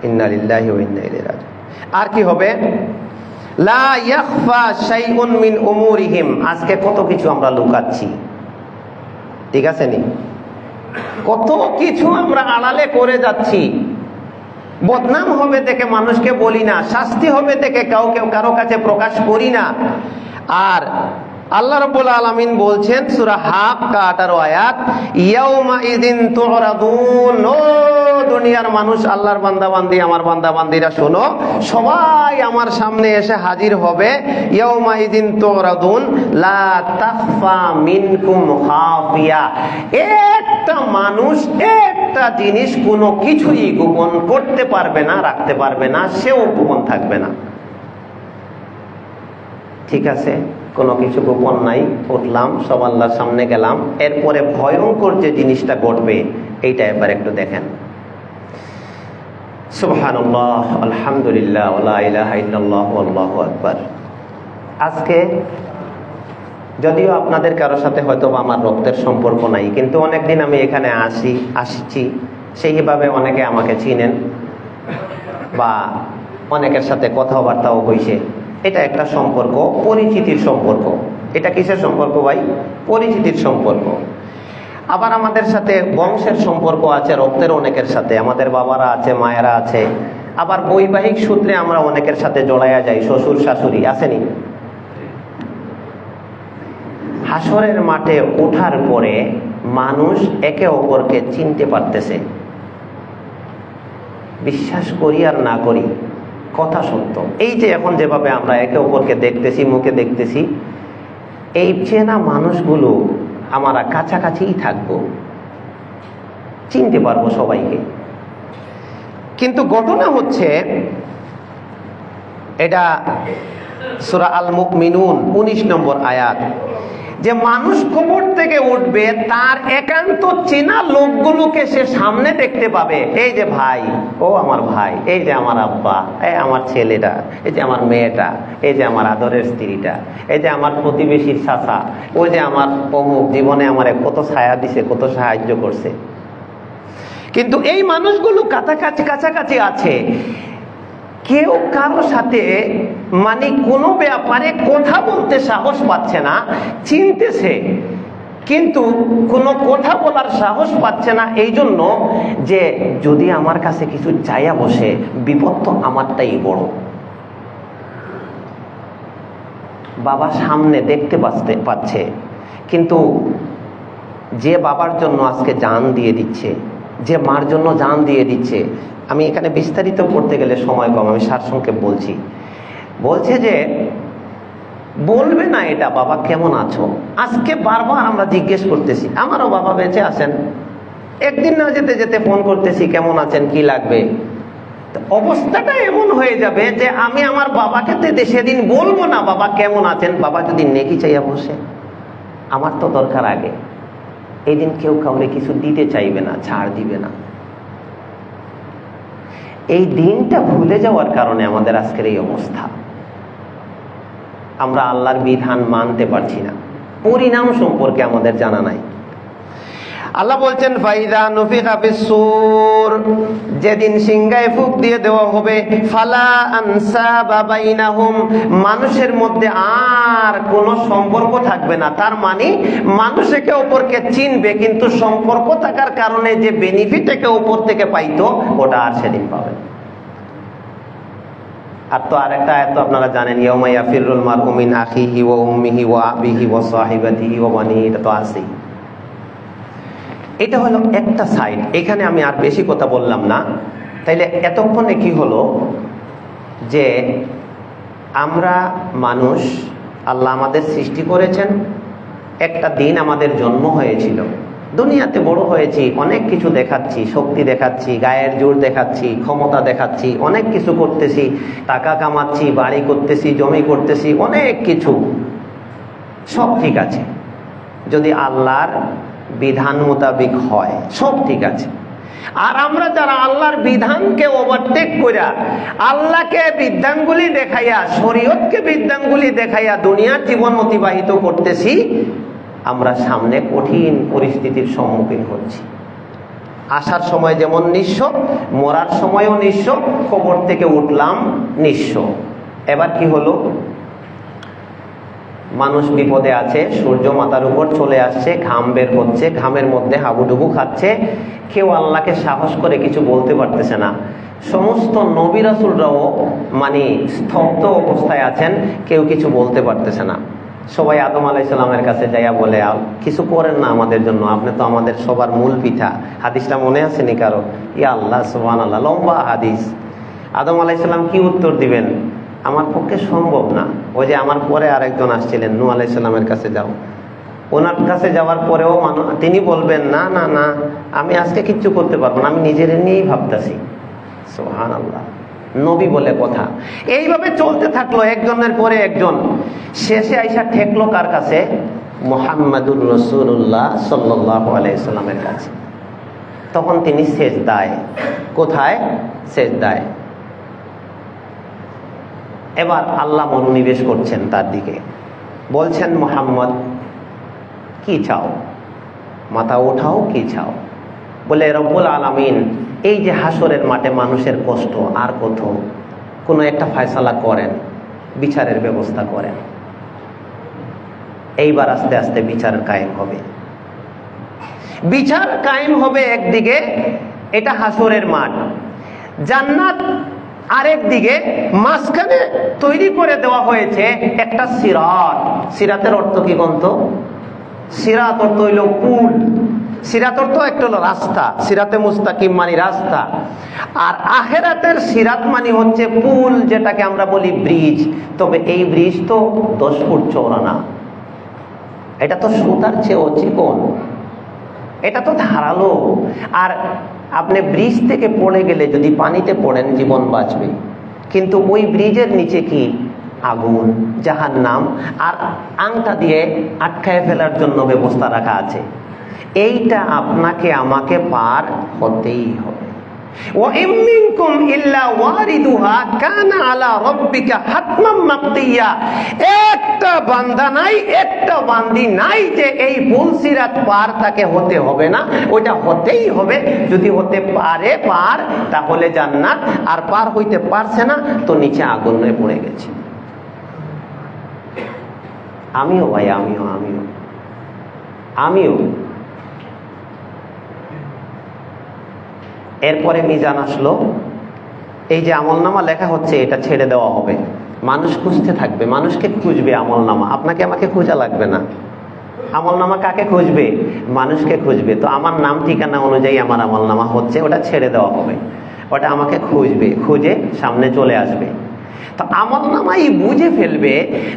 ইন্না লিল্লাহি ওয়া ইন্না ইলাইহি রাজিউন। আর কি হবে? লা ইয়াখফা শাইউন মিন উমুরিহিম, আজকে কত কিছু আমরা লুকাচ্ছি, ঠিক আছে নি? কত কিছু আমরা আড়ালে করে যাচ্ছি। বদনাম হবে দেখে মানুষকে বলি না, শাস্তি হবে দেখে কারো কাছে প্রকাশ করি না। আর আল্লাহ রাব্বুল আলামিন বলছেন সূরা হাক্কা 18 আয়াত, ইয়াউমা ইযিন তুরাদুন, ও দুনিয়ার মানুষ, আল্লাহর বান্দাবান্দি, আমার বান্দাবান্দিরা শোনো, সবাই আমার সামনে এসে হাজির হবে। ইয়াউমা ইযিন তুরাদুন লা তাখফা মিনকুম খাফিয়া, একটা মানুষ, একটা জিনিস কোনো কিছুই গোপন করতে পারবে না, রাখতে পারবে না, সেও গোপন থাকবে না। ঠিক আছে, কোনো কিছু গোপন নাই, উঠলাম, সব আল্লাহর সামনে গেলাম। এরপরে ভয়ঙ্কর যে জিনিসটা ঘটবে এইটা এবার একটু দেখেন। সুবহানাল্লাহ, আলহামদুলিল্লাহ, ওয়া লা ইলাহা ইল্লাল্লাহ, আল্লাহু আকবার। আজকে যদিও আপনাদের কারোর সাথে হয়তো আমার রক্তের সম্পর্ক নাই, কিন্তু অনেকদিন আমি এখানে আসছি, সেইভাবে অনেকে আমাকে চিনেন বা অনেকের সাথে কথাবার্তাও হয়েছে। এটা একটা সম্পর্ক, পরিচিতির সম্পর্ক। এটা কিসের সম্পর্ক ভাই? পরিচিতির সম্পর্ক। আবার আমাদের সাথে বংশের সম্পর্ক আছে, রক্তের অনেকের সাথে, আমাদের বাবারা আছে, মায়েরা আছে। আবার বৈবাহিক সূত্রে আমরা অনেকের সাথে জড়াইয়া যাই, শ্বশুর শাশুড়ি আসেনি। হাসরের মাঠে ওঠার পরে মানুষ একে অপরকে চিনতে পারতেছে। বিশ্বাস করি আর না করি, কথা সত্য। এই যে এখন যেভাবে আমরা একে অপরকে দেখতেছি, মুখে দেখতেছি, এই চেনা মানুষগুলো আমরা কাছাকাছিই থাকবো, চিনতে পারবো সবাইকে। কিন্তু ঘটনা হচ্ছে, এটা সূরা আল মুমিনুন 19 নম্বর আয়াত, যে মানুষ কবর থেকে উঠবে, তার একান্ত চেনা লোকগুলোকে সে সামনে দেখতে পাবে। এই যে ভাই, ও আমার ভাই, এই যে আমার আব্বা, এই আমার ছেলেটা, এই যে আমার মেয়েটা, এই যে আমার আদরের স্ত্রীটা, এই যে আমার প্রতিবেশীর চাচা, ওই যে আমার অমুক, জীবনে আমার কত ছায়া দিছে, কত সাহায্য করছে। কিন্তু এই মানুষগুলো কাছাকাছি আছে, কেউ কারো সাথে মানে কোনো ব্যাপারে কথা বলতে সাহস পাচ্ছে না, চিনতেছে কিন্তু কোনো কথা বলার সাহস পাচ্ছে না, এই জন্য যে যদি আমার কাছে কিছু চাইয়া বসে, বিপদ তো আমারটাই বড়। বাবা সামনে দেখতে পাচ্ছে, কিন্তু যে বাবার জন্য আজকে জান দিয়ে দিচ্ছে, যে মার জন্য জান দিয়ে দিচ্ছে, আমি এখানে বিস্তারিত করতে গেলে সময় কম, আমি সারসংক্ষেপ বলছে যে বলবে না এটা, বাবা কেমন আছো? আজকে বারবার আমরা জিজ্ঞেস করতেছি, আমারও বাবা বেঁচে আছেন, একদিন না যেতে যেতে ফোন করতেছি, কেমন আছেন, কি লাগবে। অবস্থাটা এমন হয়ে যাবে যে আমি আমার বাবাকে সেদিন বলবো না বাবা কেমন আছেন। বাবা যদি নেকি চাইয়া বসে, আমার তো দরকার আগে, এই দিন কেউ কাউরে কিছু দিতে চাইবে না, ছাড় দিবে না। এই দিনটা ভুলে যাওয়ার কারণে আমাদের আজকের এই অবস্থা। আমরা আল্লাহর বিধান মানতে পারছি না, পরিণাম সম্পর্কে আমাদের জানা নাই। আল্লাহ বলছেন ফাইদা নুফিখা ফিস-সূর, যেদিন সিংহায় ফুঁক দিয়ে দেওয়া হবে, ফালা আনসাবা বাইনাহুম, মানুষের মধ্যে আর কোনো সম্পর্ক থাকবে না। তার মানে মানুষ একে অপরকে চিনবে, কিন্তু সম্পর্ক থাকার কারণে যে বেনিফিট একে অপর থেকে পাইতো ওটা আর সেদিন পাবে। আর তো আরেকটা আয়াত তো আপনারা জানেন, ইয়াউমা ইয়াফিরুল মারউ মিন আখিহি ওয়া উম্মিহি ওয়া আবিহি ওয়া সাহিবাতিহি ওয়া বানিহি, এটা তো আছেই। এটা হলো একটা সাইড, এখানে আমি আর বেশি কথা বললাম না। তাইলে এতক্ষণে কি হলো যে আমরা মানুষ, আল্লাহ আমাদের সৃষ্টি করেছেন, একটা দিন আমাদের জন্ম হয়েছিল, দুনিয়াতে বড় হয়েছি, অনেক কিছু দেখাচ্ছি, শক্তি দেখাচ্ছি, গায়ের জোর দেখাচ্ছি, ক্ষমতা দেখাচ্ছি, অনেক কিছু করতেছি, টাকা কামাচ্ছি, বাড়ি করতেছি, জমি করতেছি, অনেক কিছু, সব ঠিক আছে যদি আল্লাহর বিধান মোতাবেক হয়, সব ঠিক আছে। আর আমরা যারা আল্লাহর বিধানকে ওভারটেক কইরা, আল্লাহকে বিধানগুলি দেখাইয়া, শরীয়তকে বিধানগুলি দেখাইয়া দুনিয়ার জীবন অতিবাহিত করতেছি, আমরা সামনে কঠিন পরিস্থিতির সম্মুখীন হচ্ছি। আসার সময় যেমন নিঃস্ব, মরার সময়ও নিঃস্ব, কবর থেকে উঠলাম নিঃস্ব। এবার কি হলো, মানুষ বিপদে আছে, সূর্য মাথার উপর চলে আসছে, ঘাম বের হচ্ছে, ঘামের মধ্যে হাবুডুবু খাচ্ছে, কেউ আল্লাহকে সাহস করে কিছু বলতে পারতেছে না। সমস্ত নবী রাসূলরাও মানে স্তব্ধ অবস্থায় আছেন, কেউ কিছু বলতে পারতেছে না। সবাই আদম আলাইহিস সালামের কাছে যাইয়া বলে, কিছু করেন না আমাদের জন্য, আপনি তো আমাদের সবার মূল পিতা। হাদিসটা মনে আছে নি কারো? ইয়া আল্লাহ, সুবহানাল্লাহ, লম্বা হাদিস। আদম আলাইহিস সালাম কি উত্তর দিবেন? আমার পক্ষে সম্ভব না। ওই যে আমার পরে আরেকজন আসছিলেন, নূহ আলাইহিস সালামের কাছে যাও, ওনার কাছে যাওয়ার পরেও তিনি বলবেন, না না না, আমি আজকে কিচ্ছু করতে পারবো না, আমি নিজের নিয়েই ভাবতেছি। সুবহানাল্লাহ, নবী বলে কথা। এইভাবে চলতে থাকলো একজনের পরে একজন, শেষে আইসা ঠেকলো কার কাছে? মুহাম্মাদুর রাসূলুল্লাহ সাল্লাল্লাহু আলাইহি সাল্লামের কাছে। তখন তিনি সেজদায়। কোথায়? সেজদায়। এবার আল্লাহ মনোনিবেশ করছেন তার দিকে, বলছেন, মুহাম্মদ কি চাও? মাথা ওঠাও, কি চাও? বলে, রব্বুল আলামিন, এই যে হাসরের মাঠে মানুষের কষ্ট আর কত, কোনো একটা ফয়সালা করেন, বিচারের ব্যবস্থা করেন। এইবার আস্তে আস্তে বিচার কায়েম হবে। বিচার কায়েম হবে একদিকে, এটা হাসরের মাঠ, জান্নাত আরেক দিকে, মাঝখানে তৈরি করে দেওয়া হয়েছে একটা সিরাত। সিরাতের অর্থ কি বলতো? সিরাত অর্থ হইল পুল, সিরাত অর্থ একটা হলো রাস্তা, সিরাতে মুস্তাকিম মানে রাস্তা। আর আখেরাতের সিরাত মানে হচ্ছে পুল, যেটাকে আমরা বলি ব্রিজ। তবে এই ব্রিজ তো 10 ফুট চওড়া না, এটা তো সুতার চেয়েও চিকন, এটা তো ধারালো। আর আপনি ব্রিজ থেকে পড়ে গেলে যদি পানিতে পড়েন জীবন বাঁচবে, কিন্তু ওই ব্রিজের নিচে কি? আগুন, জাহান্নাম, আর আংটা দিয়ে আটকায় ফেলার জন্য ব্যবস্থা রাখা আছে। এইটা আপনাকে আমাকে পার হতেই হবে। ওয়া মিনকুম ইল্লা ওয়ারিদুহা কানা আলা রাব্বিকা হাতমান মাকদিয়া। একটা বান্দা নাই, একটা বান্দি নাই যে এই পুল সিরাত পার তাকে হতে হবে না, ওইটা হতেই হবে। যদি হতে পারে পার, তাহলে জান্নাত, আর পার হইতে পারছে না তো নিচে আগুনে পড়ে গেছে। আমিও ভাই, আমিও। এরপরে মিজান আসলো, এই যে আমলনামা লেখা হচ্ছে এটা ছেড়ে দেওয়া হবে। মানুষ খুঁজতে থাকবে, মানুষকে খুঁজবে আমলনামা, আপনাকে আমাকে খোঁজা লাগবে না। আমলনামা কাকে খুঁজবে? মানুষকে খুঁজবে। তো আমার নাম ঠিকানা অনুযায়ী আমার আমলনামা হচ্ছে, ওটা ছেড়ে দেওয়া হবে। ওটা আমাকে খুঁজবে, খুঁজে সামনে চলে আসবে। তো আমলনামাই বুঝে ফেলবে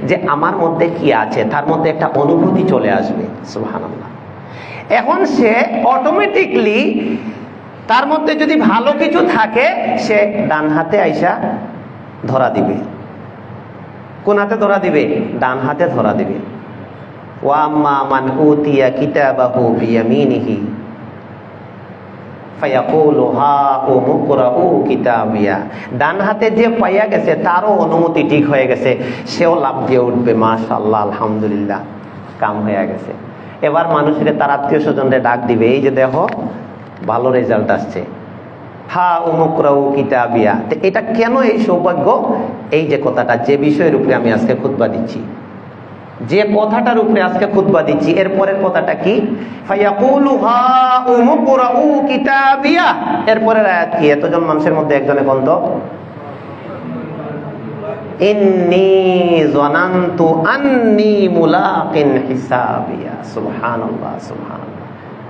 যে আমার মধ্যে কি আছে, তার মধ্যে একটা অনুভূতি চলে আসবে। সুবহানাল্লাহ। এখন সে অটোমেটিকলি, তার মধ্যে যদি ভালো কিছু থাকে, সে ডান হাতে আইসা ধরা দিবে। কোন হাতে ধরা দিবে? ডান হাতে ধরা দিবে। ওয়া আম্মা মান উতিয়া কিতাবাহু বিয়ামিনিহি, ফায়াকুলু হা উমুকরাউ কিতাবিয়া, ডান হাতে যে পাইয়া গেছে তারও অনুমতি ঠিক হয়ে গেছে, সেও লাভ দিয়ে উঠবে, মাশাআল্লাহ আলহামদুলিল্লাহ, কাম হয়ে গেছে। এবার মানুষের তার আত্মীয় স্বজনরে ডাক দিবে, এই যে দেখো ভালো রেজাল্ট আসছে, হা উমুকরাউ কিতাবিয়া। এটা কেন এই সৌভাগ্য? এই যে কথাটা, যে বিষয়ের উপরে আমি আজকে খুতবা দিচ্ছি, যে কথাটার উপরে আজকে খুতবা দিচ্ছি, এর পরের কথাটা কি? ফায়াকুলু হা উমুকরাউ কিতাবিয়া। এর পরের আয়াত কি? এতজন মানুষের মধ্যে একজনে বন্ধ, ইন্নী যানানতু আন্নী মুলাকিন হিসাবিয়া। সুবহানাল্লাহ সুবহানাল্লাহ।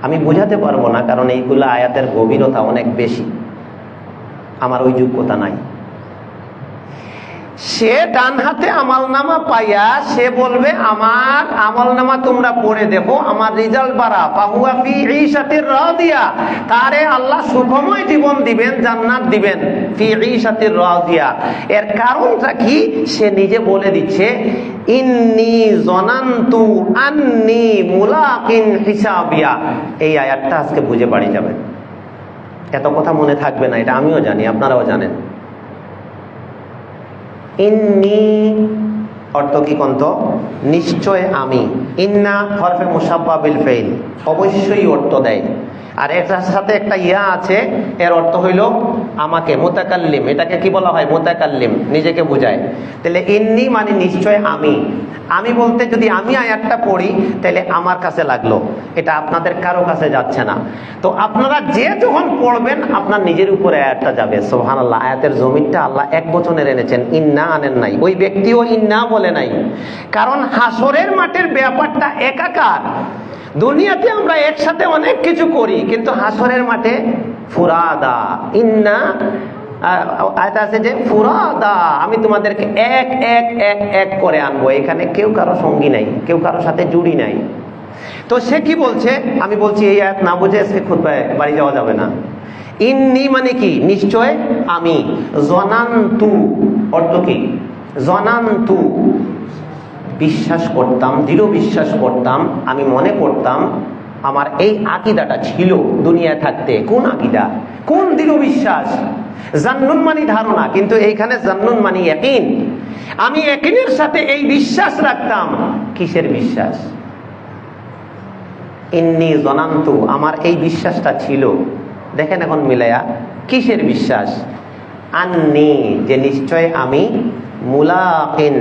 আমি বোঝাতে পারবো না, কারণ এইগুলো আয়াতের গভীরতা অনেক বেশি, আমার ওই যোগ্যতা নাই। সে ডান হাতে আমলনামা পাইয়া সে বলবে, আমার আমলনামা তোমরা পড়ে দেখো, আমার রেজাল্ট বাড়া, ফাহুয়া ফি ঈশাতির রাদিয়া, তারে আল্লাহ সুখময় জীবন দিবেন, জান্নাত দিবেন, ফি ঈশাতির রাদিয়া। এর কারণটা কি? সে নিজে বলে দিচ্ছে, ইন্নী যানানতু আন্নী মুলাকিন হিসাবিয়া। এই আয়াতটা আজকে বুঝে বাড়ি যাবেন, এত কথা মনে থাকবে না, এটা আমিও জানি, আপনারাও জানেন। ইন্নী অর্থ কি কন্ত? নিশ্চয় আমি। ইন্না হরফে মুসাব্বা বিল ফাইল, অবশ্যই অর্থ দেয়। আর এটার সাথে একটা ইয়া আছে, এর অর্থ হইল আমাকে, মুতাকাল্লিম। এটাকে কি বলা হয়? মুতাকাল্লিম, নিজেকে বোঝায়। তাহলে ইন্নী মানে নিশ্চয় আমি। আমি বলতে যদি আমি আয়াতটা পড়ি তাহলে আমার কাছে লাগলো, এটা আপনাদের কারো কাছে যাচ্ছে না। তো আপনারা যে যখন পড়বেন আপনার নিজের উপরে আয়াতটা যাবে। সুবহানাল্লাহ, আয়াতের জমিনটা আল্লাহ এক বচনের এনেছেন, ইন্না আনেন নাই। ওই ব্যক্তিও ইন্না বলে নাই, কারণ হাসরের মাঠের ব্যাপারটা একাকার। দুনিয়াতে আমরা একসাথে অনেক কিছু করি, কিন্তু হাসরের মাঠে ফুরাদা। ইন্না আয়াত আছে যে ফুরাদা, আমি তোমাদেরকে এক এক এক এক করে আনবো। এখানে কেউ কারো সঙ্গী নাই, কেউ কারো সাথে জুড়ি নাই। তো সে কি বলছে? আমি বলছি এই আয়াত না বুঝে আজকে খুতবায় বাড়ি যাওয়া যাবে না। ইন্নী মানে কি? নিশ্চয় আমি। জানান্তু অর্থ কি? জানান্তু বিশ্বাস করতাম, দৃঢ় বিশ্বাস করতাম, আমি মনে করতাম, আমার এই আকীদাটা ছিল দুনিয়ায় থাকতে। কোন আকীদা? কোন দৃঢ় বিশ্বাস? জান্নুন মানি ধারণা, কিন্তু এইখানে জান্নুন মানি ইয়াকিন। আমি ইয়াকিনের সাথে এই বিশ্বাস রাখতাম। কিসের বিশ্বাস? ইন্নী জানান্তু, আমার এই বিশ্বাসটা ছিল। দেখেন এখন মিলায়া, কিসের বিশ্বাস? আন্নী, যে নিশ্চয় আমি, মুলাকিন,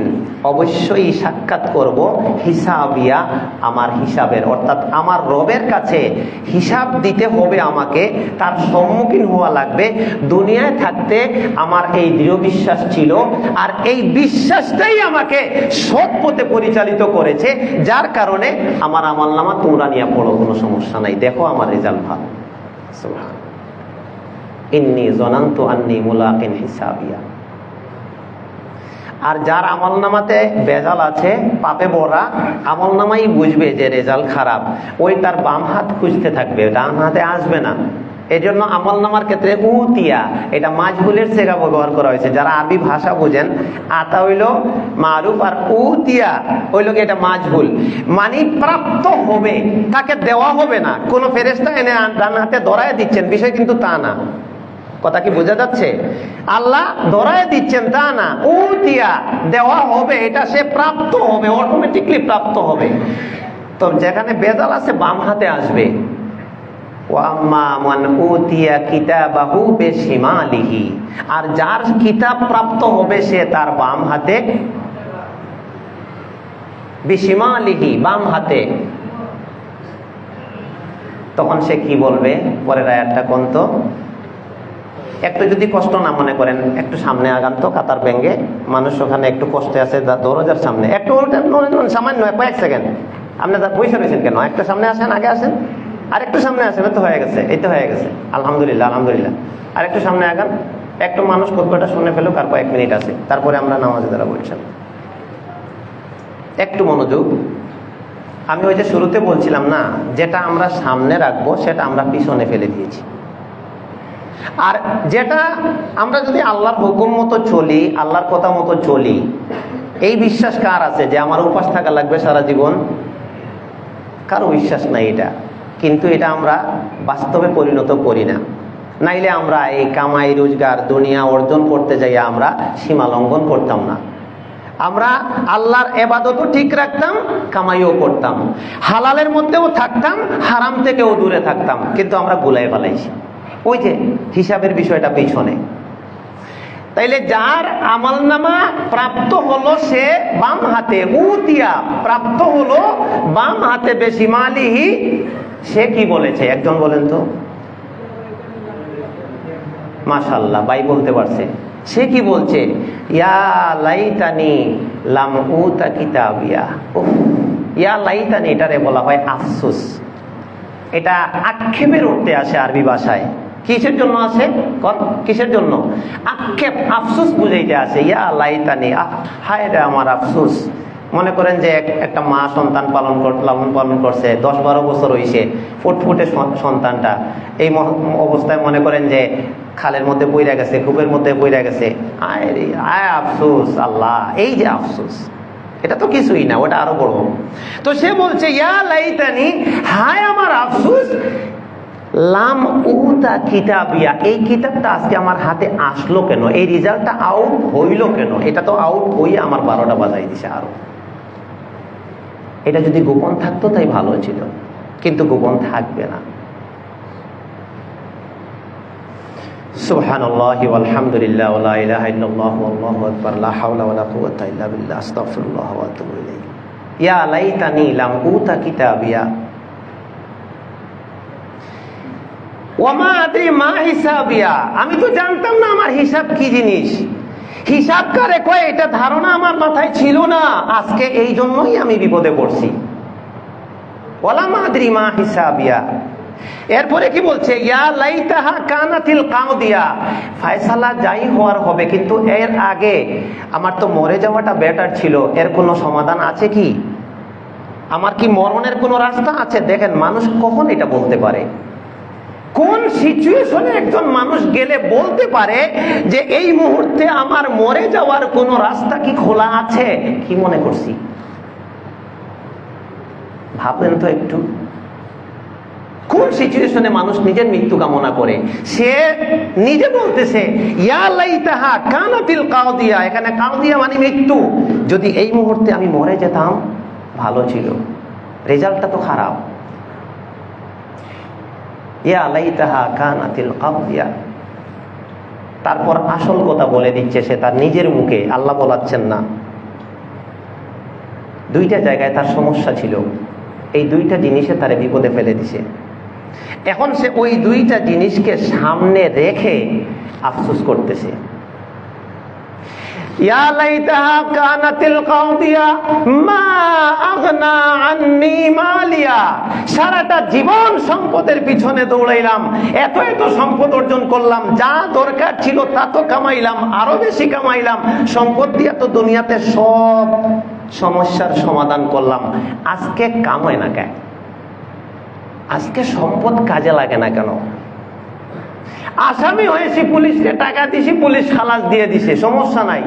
অবশ্যই সাক্ষাৎ করব, হিসাবিয়া, আমার হিসাবের, অর্থাৎ আমার রবের কাছে হিসাব দিতে হবে আমাকে, তার সম্মুখীন হওয়া লাগবে। দুনিয়ায় থাকতে আমার এই দৃঢ় বিশ্বাস ছিল, আর এই বিশ্বাসটাই আমাকে সৎ পথে পরিচালিত করেছে, যার কারণে আমার আমলনামা তোমরা নিয়ে পড়ো, কোনো সমস্যা নাই, দেখো আমার রেজাল্ট ভালো। সুবহান। ইন্নী জানান্তু আন্নী মুলাকিন হিসাবিয়া। আর যার আমলনামাতে বেজাল আছে, পাপে ভরা, আমলনামাই বুঝবে যে রেজাল্ট খারাপ, ওই তার বাম হাত খুঁজতে থাকবে, ডান হাতে আসবে না। এই জন্য আমলনামার ক্ষেত্রে উতিয়া, এটা মাজহুলের সেগা ব্যবহার করা হয়েছে। যারা আরবি ভাষা বোঝেন, আতা হইল মারুফ আর উতিয়া হইল কি এটা মাজহুল, মানে প্রাপ্ত হবে, তাকে দেওয়া হবে না। কোন ফেরেশতা এনে ডান হাতে ধরায় দিচ্ছেন বিষয় কিন্তু তা না। কথা কি বোঝা যাচ্ছে? আল্লাহ ধরায় দিচ্ছেন তা না, উতিয়া দেওয়া হবে, এটা সে প্রাপ্ত হবে, অটোমেটিকলি প্রাপ্ত হবে। তো যেখানে বেজাল আছে বাম হাতে আসবে। ওয়াম্মা মান উতিয়া কিতাবাহু বিশিমালিহি, আর যার কিতাব প্রাপ্ত হবে সে তার বাম হাতে, বিশিমালিহি, বাম হাতে। তখন সে কি বলবে? পরের আয়াতটা কোন তো? একটু যদি কষ্ট না মনে করেন, একটু সামনে আগান তো, কাতার ব্যাঙ্গে মানুষ ওখানে একটু কষ্টে আছে, দরজার সামনে একটু সামান্য কয়েক সেকেন্ড। আপনি বসে রয়েছেন কেন? একটা সামনে আসেন, আগে আসেন, আর একটু সামনে আসেন। তো হয়ে গেছে, এই তো হয়ে গেছে, আলহামদুলিল্লাহ আলহামদুলিল্লাহ। আর একটু সামনে আগান, একটু মানুষ খুতবাটা শুনে ফেলুক, আর কয়েক মিনিট আছে, তারপরে আমরা নামাজে দ্বারা বলছেন। একটু মনোযোগ। আমি ওই যে শুরুতে বলছিলাম না, যেটা আমরা সামনে রাখবো সেটা আমরা পিছনে ফেলে দিয়েছি। আর যেটা আমরা যদি আল্লাহর হুকুম মতো চলি, আল্লাহর কথা মতো চলি, এই বিশ্বাস কার আছে যে আমার উপাস থাকা লাগবে সারা জীবন? কারো বিশ্বাস নাই এটা, কিন্তু এটা আমরা বাস্তবে পরিণত করি না। নাইলে আমরা এই কামাই রোজগার দুনিয়া অর্জন করতে যাই আমরা সীমা লঙ্ঘন করতাম না। আমরা আল্লাহর ইবাদতও ঠিক রাখতাম, কামাইও করতাম, হালালের মধ্যেও থাকতাম, হারাম থেকেও দূরে থাকতাম, কিন্তু আমরা গুলাই ফেলাইছি ওই যে হিসাবের বিষয়টা পিছনে। তাইলে যার আমলনামা প্রাপ্ত হলো সে বাম হাতে, উতিয়া প্রাপ্ত হলো বাম হাতে, বেশি মালিহি, সে কি বলেছে একজন বলেন তো? মাশাআল্লাহ, ভাই বলতে পারছে। সে কি বলছে? ইয়া লাইতানি লাম উতা কিতাবিয়া। ইয়া লাইতানি, এটারে বলা হয় আফসোস। এটা আক্ষেপের অর্থে আসে আরবি ভাষায়। কিসের জন্য আসে? কিসের জন্য? আক্ষেপ, আফসোস বুঝাইতে আসে। ইয়া লাইতানি, হায় রে আমার আফসোস। মনে করেন যে একটা মা সন্তান লালন পালন করছে, 10-12 বছর হয়েছে, ফুটফুটে সন্তানটা, এই অবস্থায় মনে করেন যে খালের মধ্যে পইরা গেছে, কূপের মধ্যে পইরা গেছে, আয় আফসোস আল্লাহ, এই যে আফসোস, এটা তো কিছুই না, ওটা আরো বড়। তো সে বলছে ইয়া লাইতানি, হায় আমার আফসোস, লাম উতা কিতাবিয়া, এই কিতাবটা আজকে আমার হাতে আসলো কেন, এই রেজাল্টটা আউট হইল কেন? এটা তো আউট হইয়া আমার 12টা বাজাই দিছে আরো। এটা যদি গোপন থাকতো তাই ভালো ছিল, কিন্তু গোপন থাকবে না। সুবহানাল্লাহি ওয়ালহামদুলিল্লাহ ওয়া লা ইলাহা ইল্লাল্লাহু ওয়াল্লাহু আকবার, লা হাওলা ওয়া লা কুওয়াতা ইল্লা বিল্লাহ, আস্তাগফিরুল্লাহ ওয়া আতুবু ইলাইহি। ইয়া লাইতানি লাম উতা কিতাবিয়া ওয়া মা আদরি মা হিসাবিয়া, আমি তো জানতাম না আমার হিসাব কি জিনিস। হিসাব কারে কয় এটা ধারণা আমার মাথায় ছিল না, আজকে এই জন্যই আমি বিপদে পড়ছি। ওয়ালা মা আদরি মা হিসাবিয়া। এরপরে কি বলছে? ইয়া লাইতাহা কানাতিল কাউদিয়া, ফয়সালা যাই হওয়ার হবে, কিন্তু এর আগে আমার তো মরে যাওয়াটা বেটার ছিল। এর কোনো সমাধান আছে কি? আমার কি মরণের কোনো রাস্তা আছে? দেখেন মানুষ কখন এটা বলতে পারে, কোন সিচুয়েশনে একজন মানুষ গেলে বলতে পারে যে এই মুহূর্তে আমার মরে যাওয়ার কোনো রাস্তা কি খোলা আছে? কি মনে করছি ভাবলেন তো একটু, কোন সিচুয়েশনে মানুষ নিজের মৃত্যু কামনা করে? সে নিজে বলতেছে ইয়া লাইতাহা কানাতিল কাউদিয়া, এখানে কাউদিয়া মানে মৃত্যু, যদি এই মুহূর্তে আমি মরে যেতাম ভালো ছিল, রেজাল্টটা তো খারাপ। ইয়া লাইতাহা কানাতিল কাউদিয়া। তারপর আসল কথা বলে দিচ্ছে সে তার নিজের মুখে, আল্লাহ বলাচ্ছেন না। 2টা জায়গায় তার সমস্যা ছিল, এই 2টা জিনিসে তারে বিপদে ফেলে দিছে। এখন সে ওই 2টা জিনিসকে সামনে রেখে আফসোস করতেছে। ইয়া লাইতাহা কানাতিল কাউদিয়া মা আগনা আন্নি মালিয়া, সারাটা জীবন সম্পদের পিছনে দৌড়াইলাম, এত এত সম্পদ অর্জন করলাম, যা দরকার ছিল তা তো কামাইলাম, আরো বেশি কামাইলাম, সম্পদ দিয়ে তো দুনিয়াতে সব সমস্যার সমাধান করলাম, আজকে কামায় না কেন? আজকে সম্পদ কাজে লাগে না কেন? আসামি হয়েছি, পুলিশকে টাকা দিছি, পুলিশ খালাস দিয়ে দিছে, সমস্যা নাই।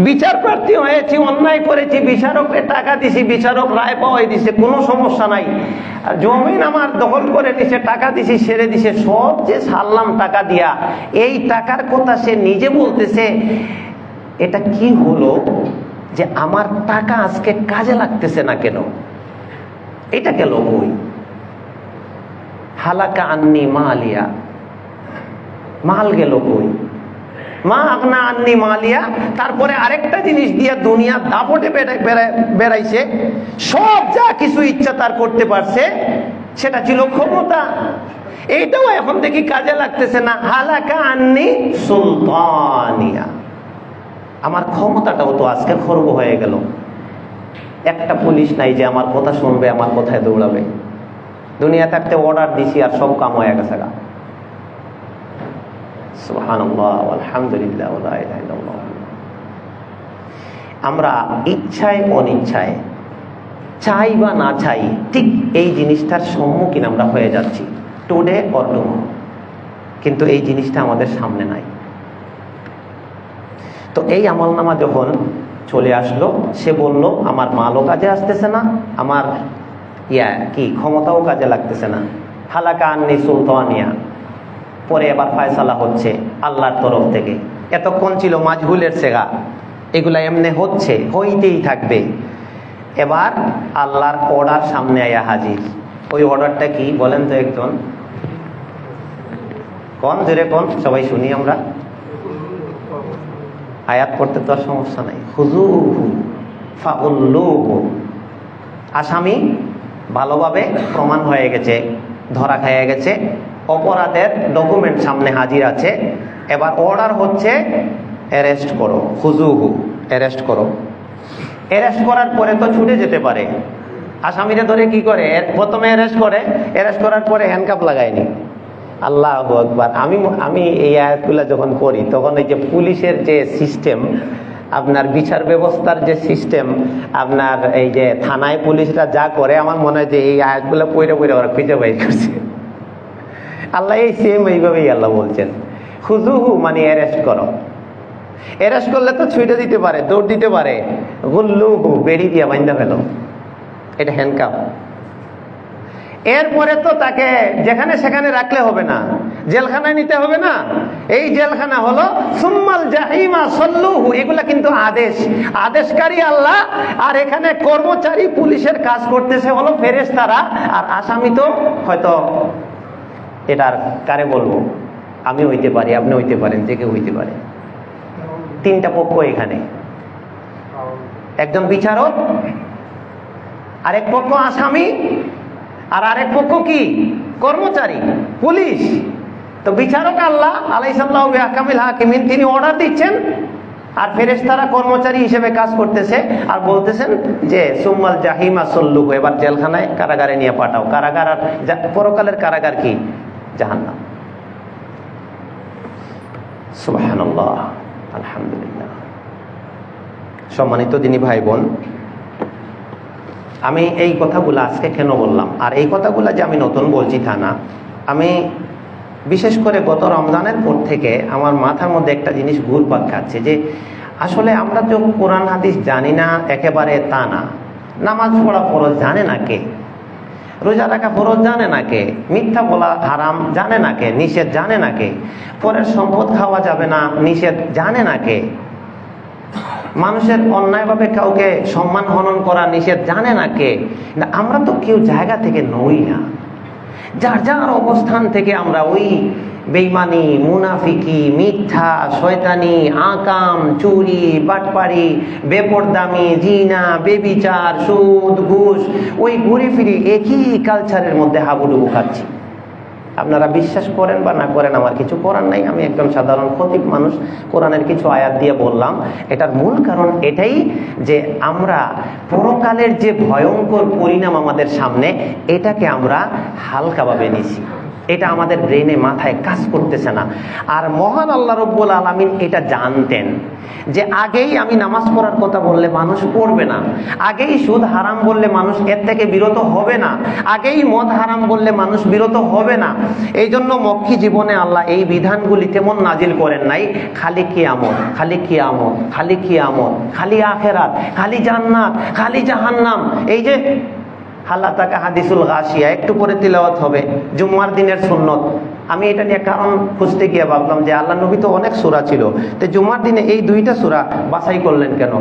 বিচার প্রার্থী হয়েছি, অন্যায় করেছি, বিচারককে টাকা দিছি, বিচারক রায় পাওয়াই দিছে, কোনো সমস্যা নাই। আর জমিন আমার দখল করে নিছে, টাকা দিছি, ছেড়ে দিছে, সব যে ছাড়লাম টাকা দিয়া, এই টাকার কথা সে নিজে বলতেছে। এটা কি হলো যে আমার টাকা আজকে কাজে লাগতেছে না কেন? এটা গেল কই? হালাকা আন্নি মালিয়া, মাল গেল কই? মা আগনা আন্নি মালিয়া। তারপরে আরেকটা জিনিস দিয়ে দুনিয়া দাপটে বেড়াইছে, সব যা কিছু ইচ্ছা তার করতে পারছে, সেটা ছিল ক্ষমতা। এইটাও এখন দেখি কাজে লাগতেছে না। হালাকা আন্নি সুলতানিয়া, আমার ক্ষমতাটাও তো আজকে খর্ব হয়ে গেল। একটা পুলিশ নাই যে আমার কথা শুনবে, আমার কথায় দৌড়াবে। দুনিয়া থাকতে অর্ডার দিছি আর সব কাম হয়ে গেছে গা। সুবহানাল্লাহ আলহামদুলিল্লাহ ওয়া লা ইলাহা ইল্লাল্লাহ। আমরা ইচ্ছায় অনিচ্ছায়, চাই বা না চাই, ঠিক এই জিনিসটার সম্মুখীন আমরা হয়ে যাচ্ছি, টুডে অর টুমরো, কিন্তু এই জিনিসটা আমাদের সামনে নাই। তো এই আমলনামা যখন চলে আসলো, সে বলল আমার মালও কাজে আসতেছে না, আমার ক্ষমতাও কাজে লাগতেছে না। হালাকা আন্নি সুলতানিয়া, পরে এবার ফয়সালা হচ্ছে আল্লাহর তরফ থেকে। এতক্ষণ ছিল মাজহুলের সেগা, এগুলা এমনি হচ্ছে, হইতেই থাকবে। এবার আল্লাহর অর্ডার সামনে আয়া হাজির। ওই অর্ডারটা কি বলেন তো একজন? কোন জোরে কোন, সবাই শুনি আমরা। আয়াত পড়তে তো আর সমস্যা নাই। খুযুহু ফাগুল্লুহু, আসামি ভালোভাবে প্রমাণ হয়ে গেছে, ধরা খাইয়া গেছে, অপরাধের ডকুমেন্ট সামনে হাজির আছে। এবার অর্ডার হচ্ছে অ্যারেস্ট করো। খুযুহু, অ্যারেস্ট করো। অ্যারেস্ট করার পরে তো ছুটে যেতে পারে। আসামিরা ধরে কি করে? প্রথমে অ্যারেস্ট করে, অ্যারেস্ট করার পরে হ্যান্ডকাপ লাগায়নি। আল্লাহু আকবার। আমি এই আয়াতগুলো যখন পড়ি তখন এই যে পুলিশের যে সিস্টেম, আপনার বিচার ব্যবস্থার যে সিস্টেম, আপনার এই যে থানায় পুলিশরা যা করে, আমার মনে হয় যে এই আয়াতগুলো পড়ে পড়ে ওরা খুঁজে বাই করছে। আল্লাহ এই সেম এইভাবেই আল্লাহ বলছেন, খুযুহু মানে অ্যারেস্ট করো। অ্যারেস্ট করলে তো ছুটে দিতে পারে, দৌড় দিতে পারে। গুল্লুহু, বেড়ি দিয়া বান্ধা ফেলো, এটা হ্যান্ডকাপ। এরপরে তো তাকে যেখানে সেখানে রাখলে হবে না, জেলখানায় নিতে হবে না। এই জেলখানা হলো সুম্মাল জাহিমা সল্লুহু, এগুলা কিন্তু আদেশ, আদেশকারী আল্লাহ। আর এখানে কর্মচারী পুলিশের কাজ করতেছে হলো ফেরেশতারা। আর আসামি তো হয়তো, এটার কারে বলবো, আমি হইতে পারি, আপনি হইতে পারেন, যে কেউ হইতে পারে। তিনটা পক্ষ এখানে, একজন বিচারক, আরেক পক্ষ আসামি, আর আরেক পক্ষ কি? কর্মচারী পুলিশ। তো বিচারক আল্লাহ, আলাইসাল্লাহু বিআহকামিল হাকিমিন, তিনি অর্ডার দিচ্ছেন, আর ফেরেশতারা কর্মচারী হিসেবে কাজ করতেছে আর বলতেছেন যে সুম্মাল জাহিমা সল্লুহু, এবার জেলখানায়, কারাগারে নিয়ে পাঠাও। কারাগার আর পরকালের কারাগার কি? জাহান্নাম। সুবহানাল্লাহ, আলহামদুলিল্লাহ। সম্মানিত দিনী ভাই বোন, আমি এই কথাগুলো আজকে কেন বললাম, আর এই কথাগুলো যে আমি নতুন বলছি তা না। আমি বিশেষ করে গত রমজানের পর থেকে আমার মাথার মধ্যে একটা জিনিস ঘুরপাক খাচ্ছে, যে আসলে আমরা যে কোরআন হাদিস জানি না একেবারে তা না। নামাজ পড়া ফরজ জানে না কে? রোজা রাখা ফরজ জানে না কে? মিথ্যা বলা হারাম জানে না কে? নিষেধ জানে না কে? পরের সম্পদ খাওয়া যাবে না, নিষেধ জানে না কে? মানুষের অন্যায়ভাবে কাউকে সম্মান হনন করা নিষেধ জানে না কে? আমরা তো কেউ জায়গা থেকে নই না। যার যার অবস্থান থেকে আমরা ওই বেঈমানি, মুনাফিকি, মিথ্যা, শয়তানি, আকাম, চুরি, বাটপাড়ি, বেপরদামি, জিনা, বেবিচার, সুদ, ঘুষ, ওই ঘুরে ফিরে একই কালচারের মধ্যে হাবুডুবু খাচ্ছি। আপনারা বিশ্বাস করেন বা না করেন, আমার কিছু করার নাই। আমি একজন সাধারণ খতিব মানুষ, কোরআনের কিছু আয়াত দিয়ে বললাম। এটার মূল কারণ এটাই যে আমরা পরকালের যে ভয়ঙ্কর পরিণাম আমাদের সামনে, এটাকে আমরা হালকাভাবে নিছি। এটা আমাদের ব্রেনে, মাথায় কাজ করতেছে না। আর মহান আল্লাহ রব্বুল আলামিন এটা জানতেন যে আগেই আমি নামাজ পড়ার কথা বললে মানুষ পড়বে না, আগেই সুদ হারাম বললে মানুষ এর থেকে বিরত হবে না, আগেই মদ হারাম বললে মানুষ বিরত হবে না। এই জন্য মক্কি জীবনে আল্লাহ এই বিধানগুলি তেমন নাজিল করেন নাই। খালি কিয়ামত, খালি কিয়ামত, খালি কিয়ামত, খালি আখেরাত, খালি জান্নাত, খালি জাহান্নাম। এই যে হালাতাকা হাদিসুল গাশিয়া একটু পরে তিলাওয়াত হবে, জুম্মার দিনের সুন্নত। আমি এটা নিয়ে কারণ খুঁজতে গিয়ে ভাবলাম যে আল্লাহ নবী তো অনেক সূরা ছিল, তো জুম্মার দিনে এই দুইটা সূরা বাছাই করলেন কেন?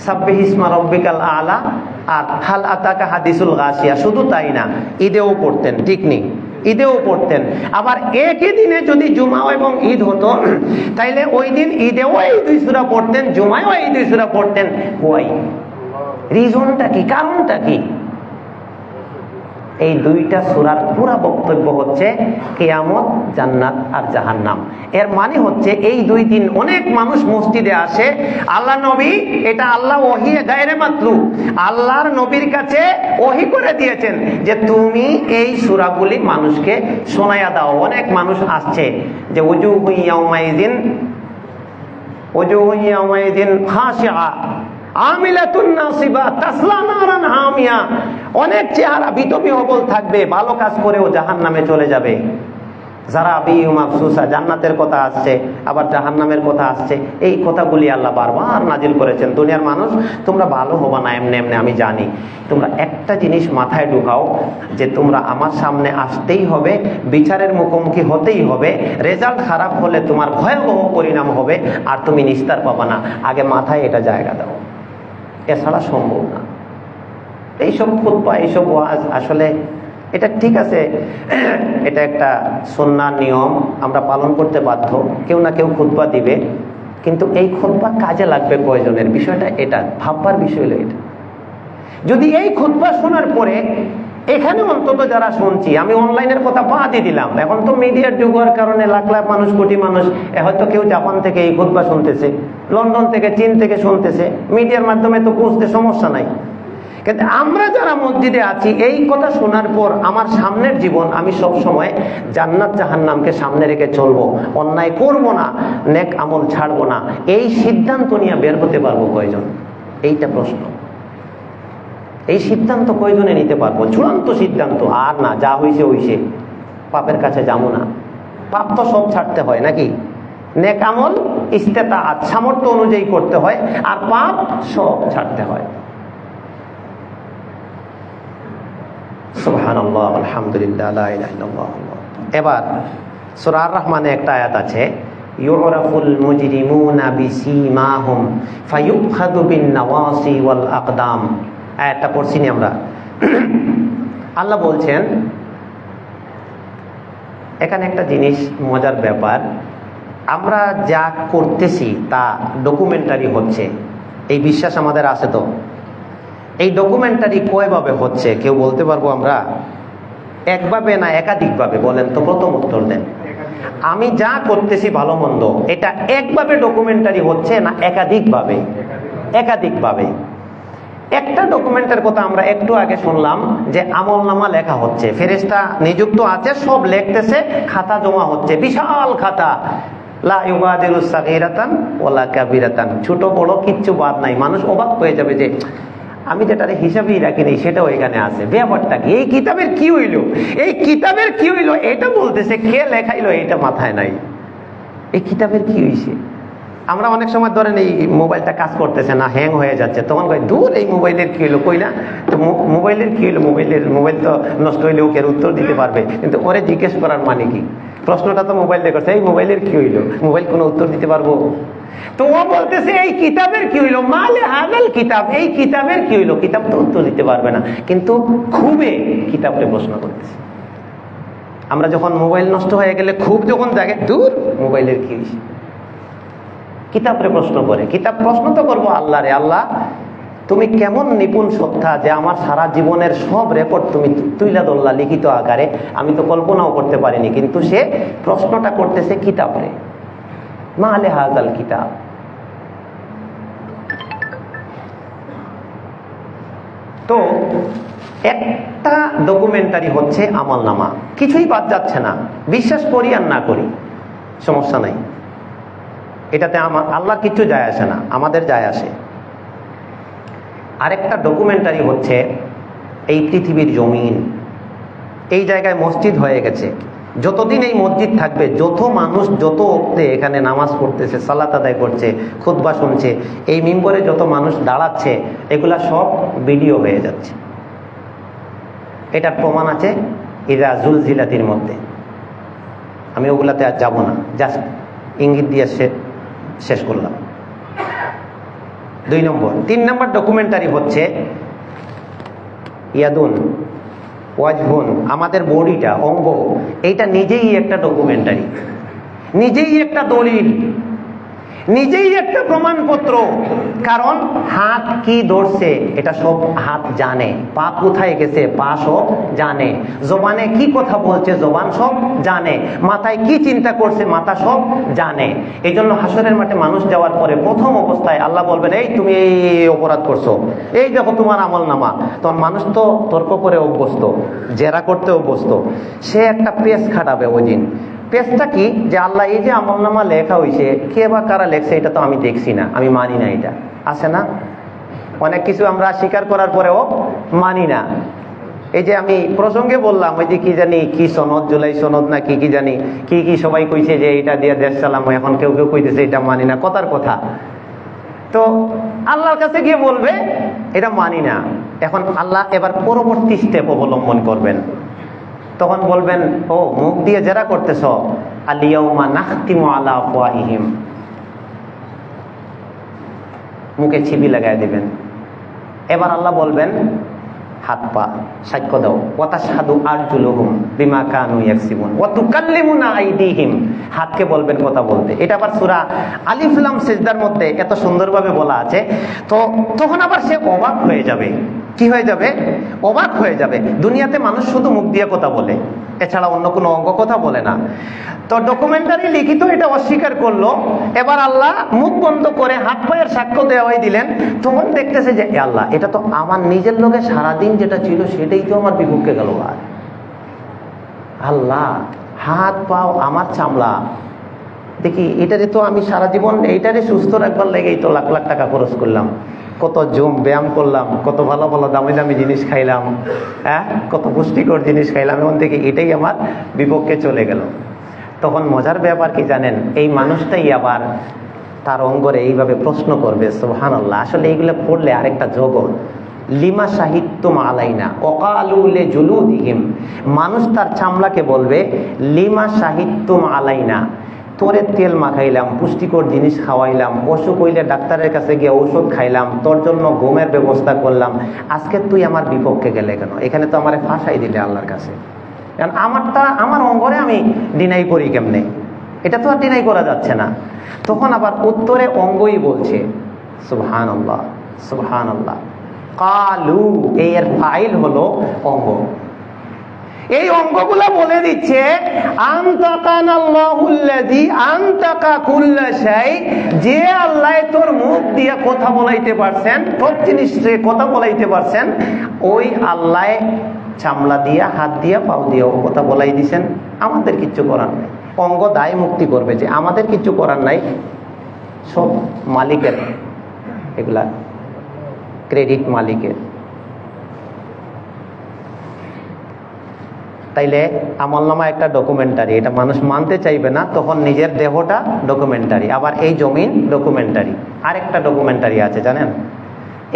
সাব্বিহিসমা রাব্বিকাল আলা আর হাল আতাকা হাদিসুল গাশিয়া। শুধু তাই না, ঈদেও পড়তেন, ঠিক নেই? ঈদেও পড়তেন। আবার একই দিনে যদি জুমা এবং ঈদ হতো, তাইলে ওই দিন ঈদেও এই দুই সূরা পড়তেন, জুমায়ও এই দুই সূরা পড়তেন। ওয়াই রিজনটা কি? কারণটা কি? এই দুইটা সূরার পুরো বক্তব্য হচ্ছে কিয়ামত, জান্নাত আর জাহান্নাম। এর মানে হচ্ছে এই দুই দিন অনেক মানুষ মসজিদে আসে। আল্লাহ নবী, এটা আল্লাহ ওহী গায়রে মাতলু, আল্লাহর নবীর কাছে ওহী করে দিয়েছেন যে তুমি এই সূরাগুলি মানুষকে শোনায়া দাও। অনেক মানুষ আসছে যে উজুহু ইয়াউমাইযিন খাশিআ আমিলাতুন নাসিবা তাসলা নারান হামিয়া। অনেক চেহারা বিতবি হবল থাকবে, ভালো কাজ করেও জাহান্নামে চলে যাবে। যারা আবিউ মাফসুসা, জান্নাতের কথা আসছে, আবার জাহান্নামের কথা আসছে। এই কথাগুলি আল্লাহ বারবার নাজিল করেছেন। দুনিয়ার মানুষ, তোমরা ভালো হবা না এমনি এমনি আমি জানি, তোমরা একটা জিনিস মাথায় ঢুকাও যে তোমরা আমার সামনে আসতেই হবে, বিচারের মুখোমুখি হতেই হবে। রেজাল্ট খারাপ হলে তোমার ভয়াবহ পরিণাম হবে, আর তুমি নিস্তার পাবা না। আগে মাথায় এটা জায়গা দাও, এছাড়া সম্ভব না। এইসব খুতবা, এইসব ওয়াজ আসলে এটা ঠিক আছে, এটা একটা সুন্নাহ নিয়ম, আমরা পালন করতে বাধ্য। কেউ না কেউ খুতবা দিবে, কিন্তু এই খুতবা কাজে লাগবে কয়জনের, বিষয়টা এটা ভাববার বিষয় হলো এটা। যদি এই খুতবা শোনার পরে এখানে অন্তত যারা শুনছি, আমি অনলাইনের কথা বাদই দিলাম, এখন তো মিডিয়ার যুগ হওয়ার কারণে লাখ লাখ মানুষ, কোটি মানুষ, হয়তো কেউ জাপান থেকে এই খুতবা শুনতেছে, লন্ডন থেকে, চীন থেকে শুনতেছে, মিডিয়ার মাধ্যমে তো বুঝতে সমস্যা নাই। কিন্তু আমরা যারা মসজিদে আছি, এই কথা শোনার পর আমার সামনের জীবন, আমি সব সময় জান্নাত জাহান্নামকে সামনে রেখে চলবো, অন্যায় করব না, নেক আমল ছাড়বো না, এই সিদ্ধান্ত নিয়ে বের হতে পারবো কয়জন? এইটা প্রশ্ন। এই সিদ্ধান্ত কয়জনে নিতে পারবো? চূড়ান্ত সিদ্ধান্ত। আর না, যা হইছে হইছে, পাপের কাছে যাবো না। পাপ তো সব ছাড়তে হয় নাকি? নেক আমল ইস্তেতাআত, সামর্থ্য অনুযায়ী করতে হয়, আর পাপ সব ছাড়তে হয়। সুবহানাল্লাহ, আলহামদুলিল্লাহ, লা ইলাহা ইল্লাল্লাহ। এবার সূরা আর রহমানে একটা আয়াত আছে, ইউরাফুল মুজরিমুনা বিসীমাহুম ফায়ুখাযু বিন নাওয়াসি ওয়াল আকদাম। আয়াতটা পড়ছি নি আমরা? আল্লাহ বলছেন, এখানে একটা জিনিস মজার ব্যাপার, আমরা যা করতেছি তা ডকুমেন্টারি হচ্ছে, এই বিশ্বাস আমাদের আছে তো? এই ডকুমেন্টারি কয়ভাবে হচ্ছে কেউ বলতে পারবো আমরা? একভাবে না একাধিকভাবে? বলেন তো, প্রথম উত্তর দেন। আমি যা করতেছি ভালো মন্দ, এটা একভাবে ডকুমেন্টারি হচ্ছে না একাধিকভাবে? একাধিকভাবে। একটা ডকুমেন্টের কথা আমরা একটু আগে শুনলাম যে আমলনামা লেখা হচ্ছে, ফেরেশতা নিযুক্ত আছে, সব লিখতেছে, খাতা জমা হচ্ছে, বিশাল খাতা, লা ইউগাদিরু সাগীরাতান ওয়ালা কাবীরাতান, ছোট বড় কিচ্ছু বাদ নাই। মানুষ অবাক হয়ে যাবে যে আমি যেটারে হিসাবেই রাখিনি সেটাও এখানে আছে, ব্যাপারটা কি? এই কিতাবের কি হইল? এই কিতাবের কি হইল এটা বলতেছে, কে লেখাইলো এটা মাথায় নাই। এই কিতাবের কি হইছে? আমরা অনেক সময় ধরেন এই মোবাইলটা কাজ করতেছে না, হ্যাং হয়ে যাচ্ছে, তখন কই দূর এই মোবাইলের কি হইলো, কই না তো মোবাইলের কি হইলো, মোবাইল তো নষ্ট হইলে ওকে উত্তর দিতে পারবে, কিন্তু ওরে জিজ্ঞেস করার মানে কি? প্রশ্নটা তো মোবাইল দিয়ে করছে, এই মোবাইলের কি হইলো, মোবাইল কোনো উত্তর দিতে পারবো? তো ও বলতেছে এই কিতাবের কি হইলো, মালে হাজাল কিতাব, এই কিতাবের কি হইলো? কিতাব তো উত্তর দিতে পারবে না, কিন্তু খুবই কিতাবকে প্রশ্ন করতেছে। আমরা যখন মোবাইল নষ্ট হয়ে গেলে খুব যখন জাগে, দূর মোবাইলের কি হয়েছে, কিতাবরে প্রশ্ন করে। কিতাব প্রশ্ন তো করবো আল্লাহ রে, আল্লাহ তুমি কেমন নিপুণ সত্তা যে আমার সারা জীবনের সব রেকর্ড তুমি তুইলা ধরলা লিখিত আকারে, আমি তো কল্পনাও করতে পারিনি। কিন্তু সে প্রশ্নটা করতেছে কিতাবরে, মালে হাজাল কিতাব। তো একটা ডকুমেন্টারি হচ্ছে আমলনামা, কিছুই বাদ যাচ্ছে না, বিশ্বাস করি আর না করি সমস্যা নাই, এটাতে আমার আল্লাহর কিছু যায় আসে না, আমাদের যায় আসে। আরেকটা ডকুমেন্টারি হচ্ছে এই পৃথিবীর জমিন, এই জায়গায় মসজিদ হয়ে গেছে, যতদিন এই মসজিদ থাকবে, যত মানুষ যত ওক্তে এখানে নামাজ পড়তেছে, সালাত আদায় করছে, খুতবা শুনছে, এই মিম্বরে যত মানুষ দাঁড়াচ্ছে, এগুলা সব ভিডিও হয়ে যাচ্ছে। এটার প্রমাণ আছে ইযা জুলজিলাতির মধ্যে। আমি ওগুলাতে আর যাব না, জাস্ট ইঙ্গিত দিয়ে শেষ করলাম। 2 নম্বর। 3 নম্বর ডকুমেন্টারি হচ্ছে ইয়াদুন ওয়াজহুন, আমাদের বডিটা, অঙ্গ, এইটা নিজেই একটা ডকুমেন্টারি, নিজেই একটা দলিল, নিজেই একটা প্রমাণপত্র। কারণ হাত কি ধরছে এটা সব হাত জানে, পা কোথায় গেছে পা সব জানে, জবানে কি কথা বলছে জবান সব জানে, মাথায় কি চিন্তা করছে মাথা সব জানে। এই জন্য হাসরের মাঠে মানুষ যাওয়ার পরে প্রথম অবস্থায় আল্লাহ বলবেন, এই তুমি এই অপরাধ করছো, এই দেখো তোমার আমলনামা। তখন মানুষ তো তর্ক করে অভ্যস্ত, জেরা করতে অভ্যস্ত, সে একটা পেজ খাটাবে ওই দিন। পেজটা কি? যে আল্লাহ এই যে আমলনামা লেখা হয়েছে, কে বা কারা লেখছে এটা তো আমি দেখছি না, আমি মানি না। এটা আছে না, অনেক কিছু আমরা স্বীকার করার পরেও মানি না। এই যে আমি প্রসঙ্গে বললাম ওই যে কি জানি কি সনদ, জুলাই সনদ না কি কি জানি কি কি সবাই কইছে যে এটা দিয়ে দেশ চালামো, এখন কেউ কেউ কইতেছে এটা মানি না, কথার কথা। তো আল্লাহর কাছে গিয়ে বলবে এটা মানি না। এখন আল্লাহ এবার পরবর্তী স্টেপ অবলম্বন করবেন, তখন বলবেন ও মুখ দিয়ে যারা করতেছ, আলিয়াউমা নাখতিমু আলা আফওয়াহিহিম, মুখে ছিবি লাগাই দিবেন। এবার আল্লাহ বলবেন হাত পা সাক্ষ্য দাও, ওয়া তাশহাদু আরজুলুহুম বিমা কানু ইয়াকসিবুন ওয়া তুকাল্লিমুনা আইদিহিম, হাতকে বলবেন কথা বলতে। এটা আবার সূরা আলিফ লাম সিজদার মধ্যে এত সুন্দরভাবে বলা আছে। তো তখন আবার সে অবাক হয়ে যাবে। কি হয়ে যাবে? অবাক হয়ে যাবে। দুনিয়াতে মানুষ শুধু মুখ দিয়ে কথা বলে, এছাড়া অন্য কোনো অঙ্গ কথা বলে না। তো ডকুমেন্টারি লিখিত এটা অস্বীকার করলো। এবার আল্লাহ মুখ বন্ধ করে হাত পায়ের সাক্ষ্য দেওয়াই দিলেন। তখন দেখতেছে যে আল্লাহ এটা তো আমার নিজের লোকে সারাদিন যেটা ছিল সেটাই তো আমার বিপক্ষে গেল। আর আল্লাহ হাত পাও আমার চামড়া, দেখি এটারে তো আমি সারা জীবন এইটারে সুস্থ রাখবার লেগেই তো লাখ লাখ টাকা খরচ করলাম, কত জম ব্যায়াম করলাম, কত ভালো ভালো দামি দামি জিনিস খাইলাম, হ্যাঁ কত পুষ্টিকর জিনিস খাইলাম, এখন থেকে এটাই আমার বিপক্ষে চলে গেল। তখন মজার ব্যাপার কি জানেন, এই মানুষটাই আবার তার অঙ্গরে এইভাবে প্রশ্ন করবে সুবহানাল্লাহ। আসলে এইগুলো পড়লে আরেকটা জগৎ, লিমা সাহিত্যম আলাইনা ওয়াকালু লিজুলুদিহিম, মানুষ তার চামড়াকে বলবে লিমা সাহিত্যম আলাইনা, তোরে তেল মাখাইলাম, পুষ্টিকর জিনিস খাওয়াইলাম, অসুখ হইলে ডাক্তারের কাছে গিয়ে ঔষধ খাইলাম, তোর জন্য ঘুমের ব্যবস্থা করলাম, আজকে তুই আমার বিপক্ষে গেলে কেন? এখানে তো আমারে ফাঁসাই দিলে আল্লাহর কাছে। কারণ আমারটা আমার অঙ্গরে আমি ডিনাই করি কেমনে? এটা তো আর ডিনাই করা যাচ্ছে না। তখন আবার উত্তরে অঙ্গই বলছে সুবহানাল্লাহ সুবহানাল্লাহ। কালু, এর ফাইল হলো অঙ্গ। এই অঙ্গগুলা বলে দিচ্ছে আনতাকানাল্লাহুল্লাযী আনতাকা কুল্লা শাই, যে আল্লাহ তোর মুখ দিয়ে কথা বলাইতে পারছেন, সব জিনিস কথা বলাইতে পারছেন, ওই আল্লাহ চামড়া দিয়া, হাত দিয়া, পাও দিয়েও কথা বলাই দিছেন। আমাদের কিচ্ছু করার নাই। অঙ্গ দায় মুক্তি করবে যে আমাদের কিচ্ছু করার নাই, সব মালিকের, এগুলা ক্রেডিট মালিকের। তাইলে আমলনামা একটা ডকুমেন্টারি, এটা মানুষ মানতে চাইবে না, তখন নিজের দেহটা ডকুমেন্টারি, আবার এই জমিন ডকুমেন্টারি। আরেকটা ডকুমেন্টারি আছে জানেন,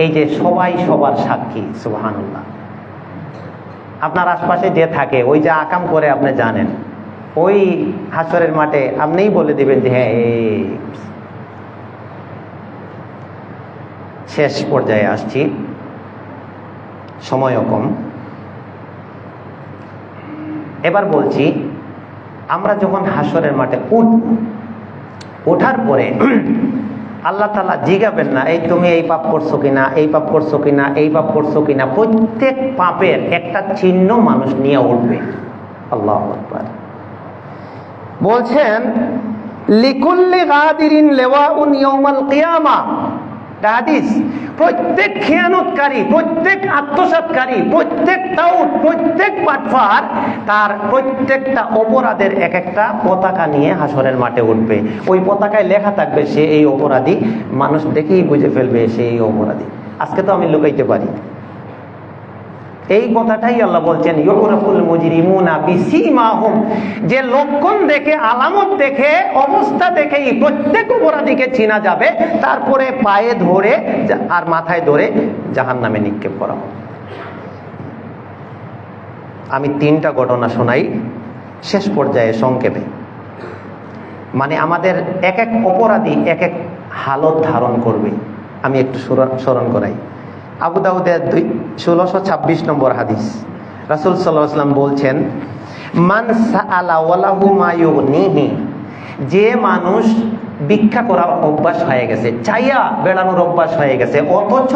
এই যে সবাই সবার সাক্ষী। সুবহানাল্লাহ। আপনার আশপাশে যে থাকে, ওই যে আকাম করে আপনি জানেন, ওই হাসরের মাঠে আপনিই বলে দিবেন যে হ্যাঁ শেষ পর্যায়ে আসছি, সময়ও কম। এবার বলছি, আমরা যখন হাসরের মাঠে ওঠার পরে আল্লাহ তাআলা জিজ্ঞাবেন না এই তুমি এই পাপ করছো কিনা, এই পাপ করছো কিনা, এই পাপ করছো কিনা। প্রত্যেক পাপের একটা চিহ্ন মানুষ নিয়ে উঠবে। আল্লাহু আকবার। বলছেন লিকুল্লি গাদিরিন লিওয়াউন ইয়াউমাল কিয়ামা, হাদিস, প্রত্যেক খেয়ানতকারী, প্রত্যেক আত্মসাৎকারী, প্রত্যেক তাউট, প্রত্যেক বাটপার, তার প্রত্যেকটা অপরাধের এক একটা পতাকা নিয়ে হাসরের মাঠে উঠবে। ওই পতাকায় লেখা থাকবে সে এই অপরাধী, মানুষ দেখেই বুঝে ফেলবে সে এই অপরাধী। আজকে তো আমি লুকাইতে পারি। এই কথাটাই আল্লাহ বলছেন ইউরাফুল মুজরিমুনা বিসীমাহুম, যে লক্ষণ দেখে, আলামত দেখে, অবস্থা দেখেই প্রত্যেক অপরাধীকে চিনা যাবে। তারপরে পায়ে ধরে আর মাথায় ধরে জাহান্নামে নিক্ষেপ করা হবে। আমি 3টা ঘটনা শোনাই শেষ পর্যায়ে সংক্ষেপে। মানে আমাদের এক এক অপরাধী এক এক হালত ধারণ করবে। আমি একটু স্মরণ করাই। আবু দাউদের 1626 নম্বর হাদিস, রাসূল সাল্লাল্লাহু আলাইহি ওয়াসাল্লাম বলছেন মান সাআলা ওয়ালাহু মা ইউগনিহি, যে মানুষ ভিক্ষা করার অভ্যাস হয়ে গেছে, চাইয়া বেড়ানোর অভ্যাস হয়ে গেছে, অথচ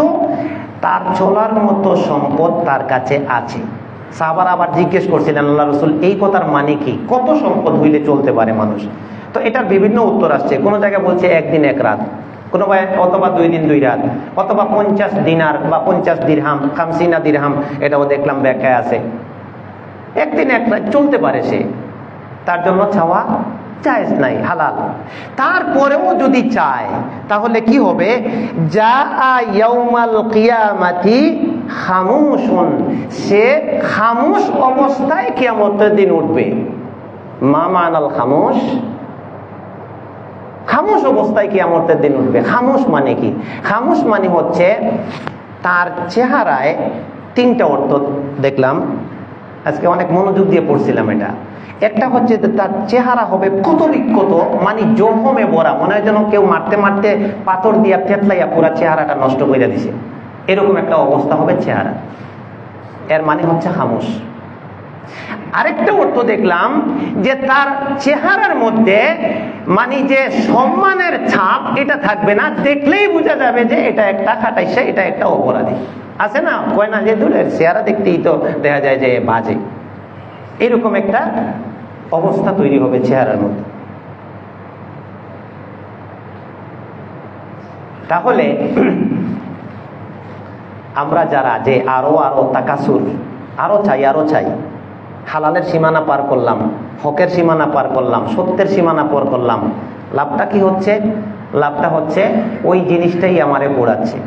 তার চলার মতো সম্পদ তার কাছে আছে। সাহাবারা আবার জিজ্ঞেস করছিলেন আল্লাহ রাসূল এই কথার মানে কি, কত সম্পদ হইলে চলতে পারে মানুষ? তো এটার বিভিন্ন উত্তর আসছে। কোন জায়গায় বলছে 1 দিন 1 রাত, কোনো অথবা 2 দিন 2 রাত, অথবা 50 দিনার বা 50 দিরহাম, 50 দিরহাম, এটাও দেখলাম ব্যাখ্যায় আছে। 1 দিন 1 রাত চলতে পারে সে, তার জন্য চাওয়া জায়েজ নাই, হালাল। তারপরেও যদি চায় তাহলে কি হবে? জাআ ইয়াউমাল কিয়ামাতি খামুশুন, সে খামুশ অবস্থায় কিয়ামতের দিন উঠবে। মা মানাল খামুশ, খামুশ অবস্থায় কিয়ামতের দিন উঠবে। খামুশ মানে কি? খামুশ মানে হচ্ছে তার চেহারায় তিনটা অর্থ দেখলাম, আজকে অনেক মনোযোগ দিয়ে পড়ছিলাম এটা। একটা হচ্ছে তার চেহারা হবে ক্ষত বিক্ষত, মানে জখমে ভরা, মনে হয় যেন কেউ মারতে মারতে পাথর দিয়া থেতলাইয়া পুরা চেহারাটা নষ্ট করে দিছে, এরকম একটা অবস্থা হবে চেহারা। এর মানে হচ্ছে খামুশ। আরেকটা অর্থ দেখলাম যে তার চেহারার মধ্যে মানে যে সম্মানের ছাপ এটা থাকবে না, দেখলেই বোঝা যাবে যে এটা একটা খাটাইছে, এটা একটা অপরাধী। আছে না, কয় না যে দূরের চেহারা দেখতেই তো দেখা যায় যে বাজে, এরকম একটা অবস্থা তৈরি হবে চেহারার মধ্যে। তাহলে আমরা যারা যে আরো তাকাসুর, আরো চাই, হালালের সীমানা পার করলাম, হকের সীমানা পার করলাম, সত্যের সীমানা পার করলাম, লাভটা কি হচ্ছে? লাভটা হচ্ছে ওই জিনিসটাই আমারে পোড়াচ্ছে।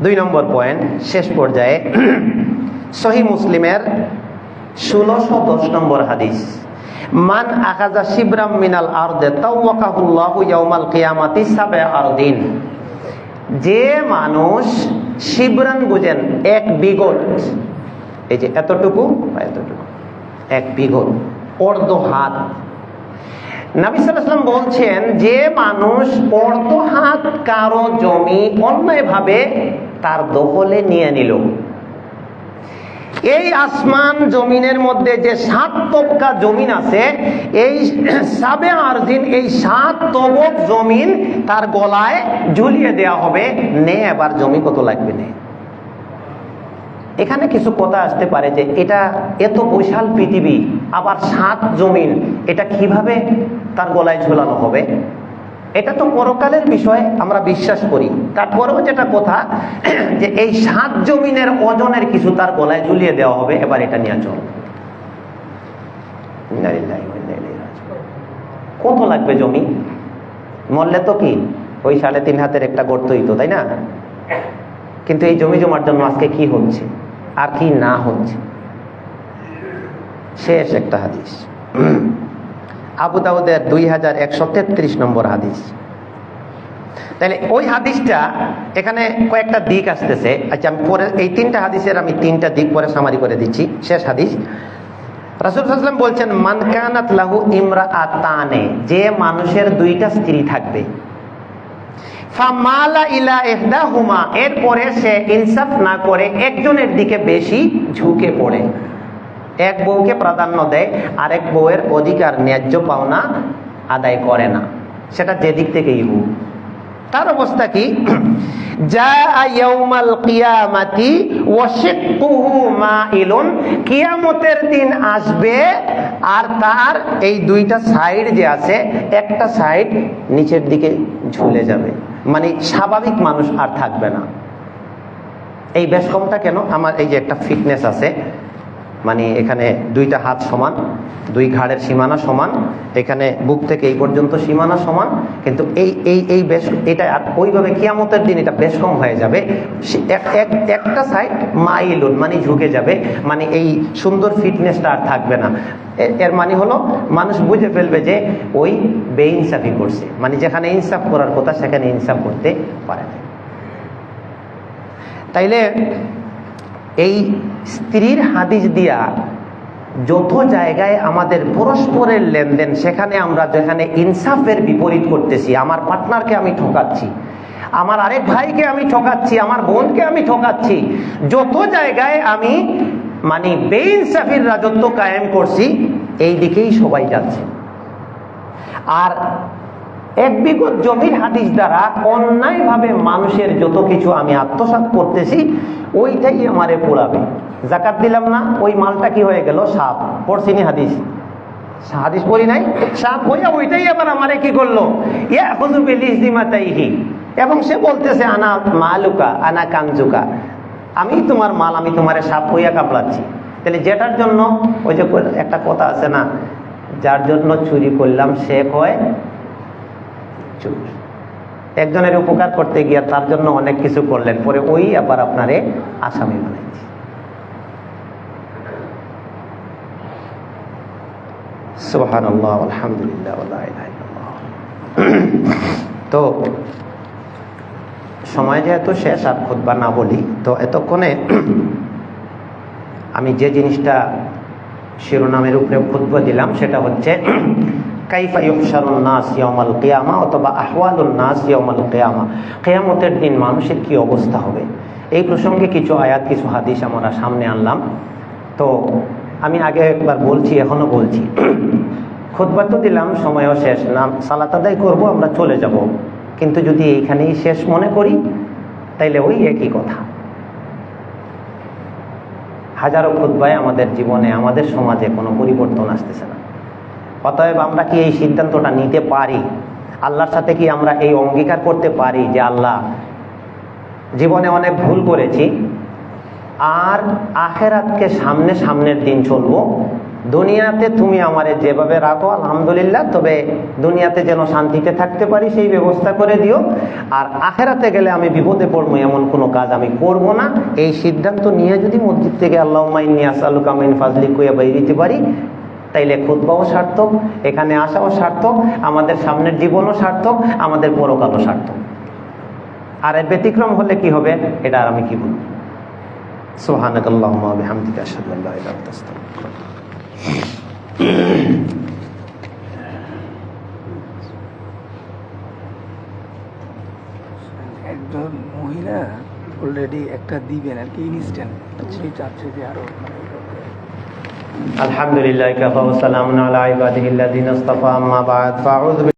2 নম্বর পয়েন্ট, শেষ পর্যায়ে সহিহ মুসলিমের 1610 নম্বর হাদিস, মান আখাযা শিবরাম মিনাল আরদে তাওয়াকাহুল্লাহু ইয়াউমাল কিয়ামাতি সাবআ আরদিন। যে মানুষ শিবরান বুঝেন এক বিঘত, এই যে এতটুকু এক বিঘত, অর্ধ হাত। নবী সাল্লাল্লাহু আলাইহি ওয়াসাল্লাম বলছেন যে মানুষ অর্ধ হাত কারো জমি অন্যায়ভাবে তার দখলে নিয়ে নিল, এই আসমান জমিনের মধ্যে যে 7 তবকা জমিন আছে, এই সাবে আরদিন, এই 7 তবক জমিন তার গলায় ঝুলিয়ে দেওয়া হবে। নে এবার জমি কত লাগবে নে। এখানে কিছু কথা আসতে পারে যে এটা এত বিশাল পৃথিবী, আবার 7 জমিন, এটা কিভাবে তার গলায় ঝোলানো হবে? এটা তো পরকালের বিষয়, আমরা বিশ্বাস করি। তারপরেও যেটা কথা যে এই 7 জমিনের ওজনের কিছু তার গলায় ঝুলিয়ে দেওয়া হবে, এবার এটা নিয়ে চল। কত লাগবে জমি? মরলে তো কি ওই 3.5 হাতের একটা গর্তই তো, তাই না? কিন্তু এই জমি জমার জন্য আজকে কি হচ্ছে আর কি না হচ্ছে। শেষ একটা হাদিস, আবু দাউদের 2133 নম্বর হাদিস। তাহলে ওই হাদিসটা এখানে কয়েকটা দিক আসতেছে। আচ্ছা, আমি পরে এই 3টা হাদিসের আমি 3টা দিক পরে সামারি করে দিচ্ছি। শেষ হাদিস, রাসূল সাল্লাল্লাহু আলাইহি ওয়াসাল্লাম বলছেন, মান কানাত লাহু ইমরাআতানে, যে মানুষের 2টা স্ত্রী থাকবে, ফামালা ইলা ইহদাহুমা, এরপরে সে ইনসাফ না করে একজনের দিকে বেশি ঝুঁকে পড়ে, এক বউকে প্রাধান্য দেয়, আরেক বউয়ের অধিকার ন্যায্য পাওনা আদায় করে না, সেটা যে দিক থেকেই হোক, তার অবস্থা কি? জাআ ইয়াউমাল কিয়ামাতি ওয়া শিক্কুহু মাইলুন, কিয়ামতের দিন আসবে আর তার এই 2টা সাইড যে আছে, একটা সাইড নিচের দিকে ঝুলে যাবে, মানে স্বাভাবিক মানুষ আর থাকবে না। এই বেশ কমটা কেন? আমার এই যে একটা ফিটনেস আছে, মানে এখানে 2টা হাত সমান, 2 ঘাড়ের সীমানা সমান, এখানে বুক থেকে এই পর্যন্ত সীমানা সমান, কিন্তু এই বেশ এটা আর ওইভাবে কিয়ামতের দিন এটা বেশ কম হয়ে যাবে। একটা সাইড মাইলুন মানে ঝুঁকে যাবে, মানে এই সুন্দর ফিটনেসটা আর থাকবে না। এর মানে হলো মানুষ বুঝে ফেলবে যে ওই বেইনসাফি করছে, মানে যেখানে ইনসাফ করার কথা সেখানে ইনসাফ করতে পারে না। তাইলে এই স্ত্রীর হাদিস দিয়া যত জায়গায় আমাদের পরস্পরের লেনদেন, সেখানে আমরা যেখানে ইনসাফের বিপরীত করতেছি, আমার পার্টনারকে আমি ঠকাচ্ছি, আমার আরেক ভাইকে আমি ঠকাচ্ছি, আমার বোনকে আমি ঠকাচ্ছি, যত জায়গায় আমি মানে বেইনসাফির রাজত্ব কায়েম করছি, এই দিকেই সবাই যাচ্ছে। আর এক বিগত জমির হাদিস দ্বারা অন্যায়ভাবে মানুষের যত কিছু আমি আত্মসাৎ করতেছি, ওইটাই আমারে পোড়াবে। জাকাত দিলাম না, ওই মালটা কি হয়ে গেল? সাপ। পড়ছিনি হাদিস? হাদিস পড়ি নাই? সাপ হইয়া ওইটাই আবার আমারে কি করলো? ইয়াখুযু বিলিহদিমাতাইহি, এবং সে বলতেছে আনা মালুকা আনা কানজুকা, আমি তোমার মাল, আমি তোমারে সাপ হইয়া কামড়াচ্ছি। তাহলে যেটার জন্য, ওই যে একটা কথা আছে না, যার জন্য চুরি করলাম সে কয় চোর। একজনের উপকার করতে গিয়ে তার জন্য অনেক কিছু করলেন, পরে ওই আবার আপনারে আসামি বানাইছে। সুবহানাল্লাহ, আলহামদুলিল্লাহ, ওয়া লা ইলাহা ইল্লাল্লাহ। তো সময় যেহেতু শেষ, আর খুতবা না বলি, তো এতক্ষণে আমি যে জিনিসটা শিরোনামের উপরে খুতবা দিলাম সেটা হচ্ছে কাইফা ইউহশারুন নাস ইয়াউমাল কিয়ামা, অথবা আহওয়ালুন নাস ইয়াউমাল কিয়ামা, কিয়ামতের দিন মানুষের কি অবস্থা হবে। এই প্রসঙ্গে কিছু আয়াত, কিছু হাদিস আমরা সামনে আনলাম। তো আমি আগে একবার বলছি, এখনো বলছি, খুতবা তো দিলাম, সময়ও শেষ, না সালাত আদায় করবো, আমরা চলে যাব, কিন্তু যদি এইখানেই শেষ মনে করি তাইলে ওই একই কথা। হাজারো খুতবায় আমাদের জীবনে, আমাদের সমাজে কোনো পরিবর্তন আসতেছে না। অতএব আমরা কি এই সিদ্ধান্তটা নিতে পারি, আল্লাহর সাথে কি আমরা এই অঙ্গীকার করতে পারি যে আল্লাহ, জীবনে অনেক ভুল করেছি, আর আখেরাতকে সামনের দিন চলবো, দুনিয়াতে তুমি আমারে যেভাবে রাখো আলহামদুলিল্লাহ, তবে দুনিয়াতে যেন শান্তিতে থাকতে পারি সেই ব্যবস্থা করে দিও, আর আখেরাতে গেলে আমি বিপদে পড়বো এমন কোনো কাজ আমি করব না। এই সিদ্ধান্ত নিয়ে যদি মসজিদ থেকে আল্লাহুম্মা ইন্নী আসআলুকা মিন ফাজলিক কইয়া বাইরে দিতে পারি, তাইলে খুতবাও সার্থক, এখানে আসাও সার্থক, আমাদের সামনের জীবনও সার্থক, আমাদের পরকালও সার্থক। আর এর ব্যতিক্রম হলে কি হবে, এটা আর আমি কি বলবো। সুবহানাকাল্লাহুম্মা ওয়া বিহামদিকা আশহাদু আল্লা ইলাহা ইল্লা আনতা আস্তাগফিরুকা। একজন মহিলা অলরেডি একটা দিবেন আর কি, ইনস্ট্যান্ট, সেই চাচ্ছে যে আরো আলহামদুলিল্লাহ, কাফা ওয়া সালামুন আলা ইবাদিহিল্লাযিনা ইসতাফা, আম্মা বা'দ, ফাআউযু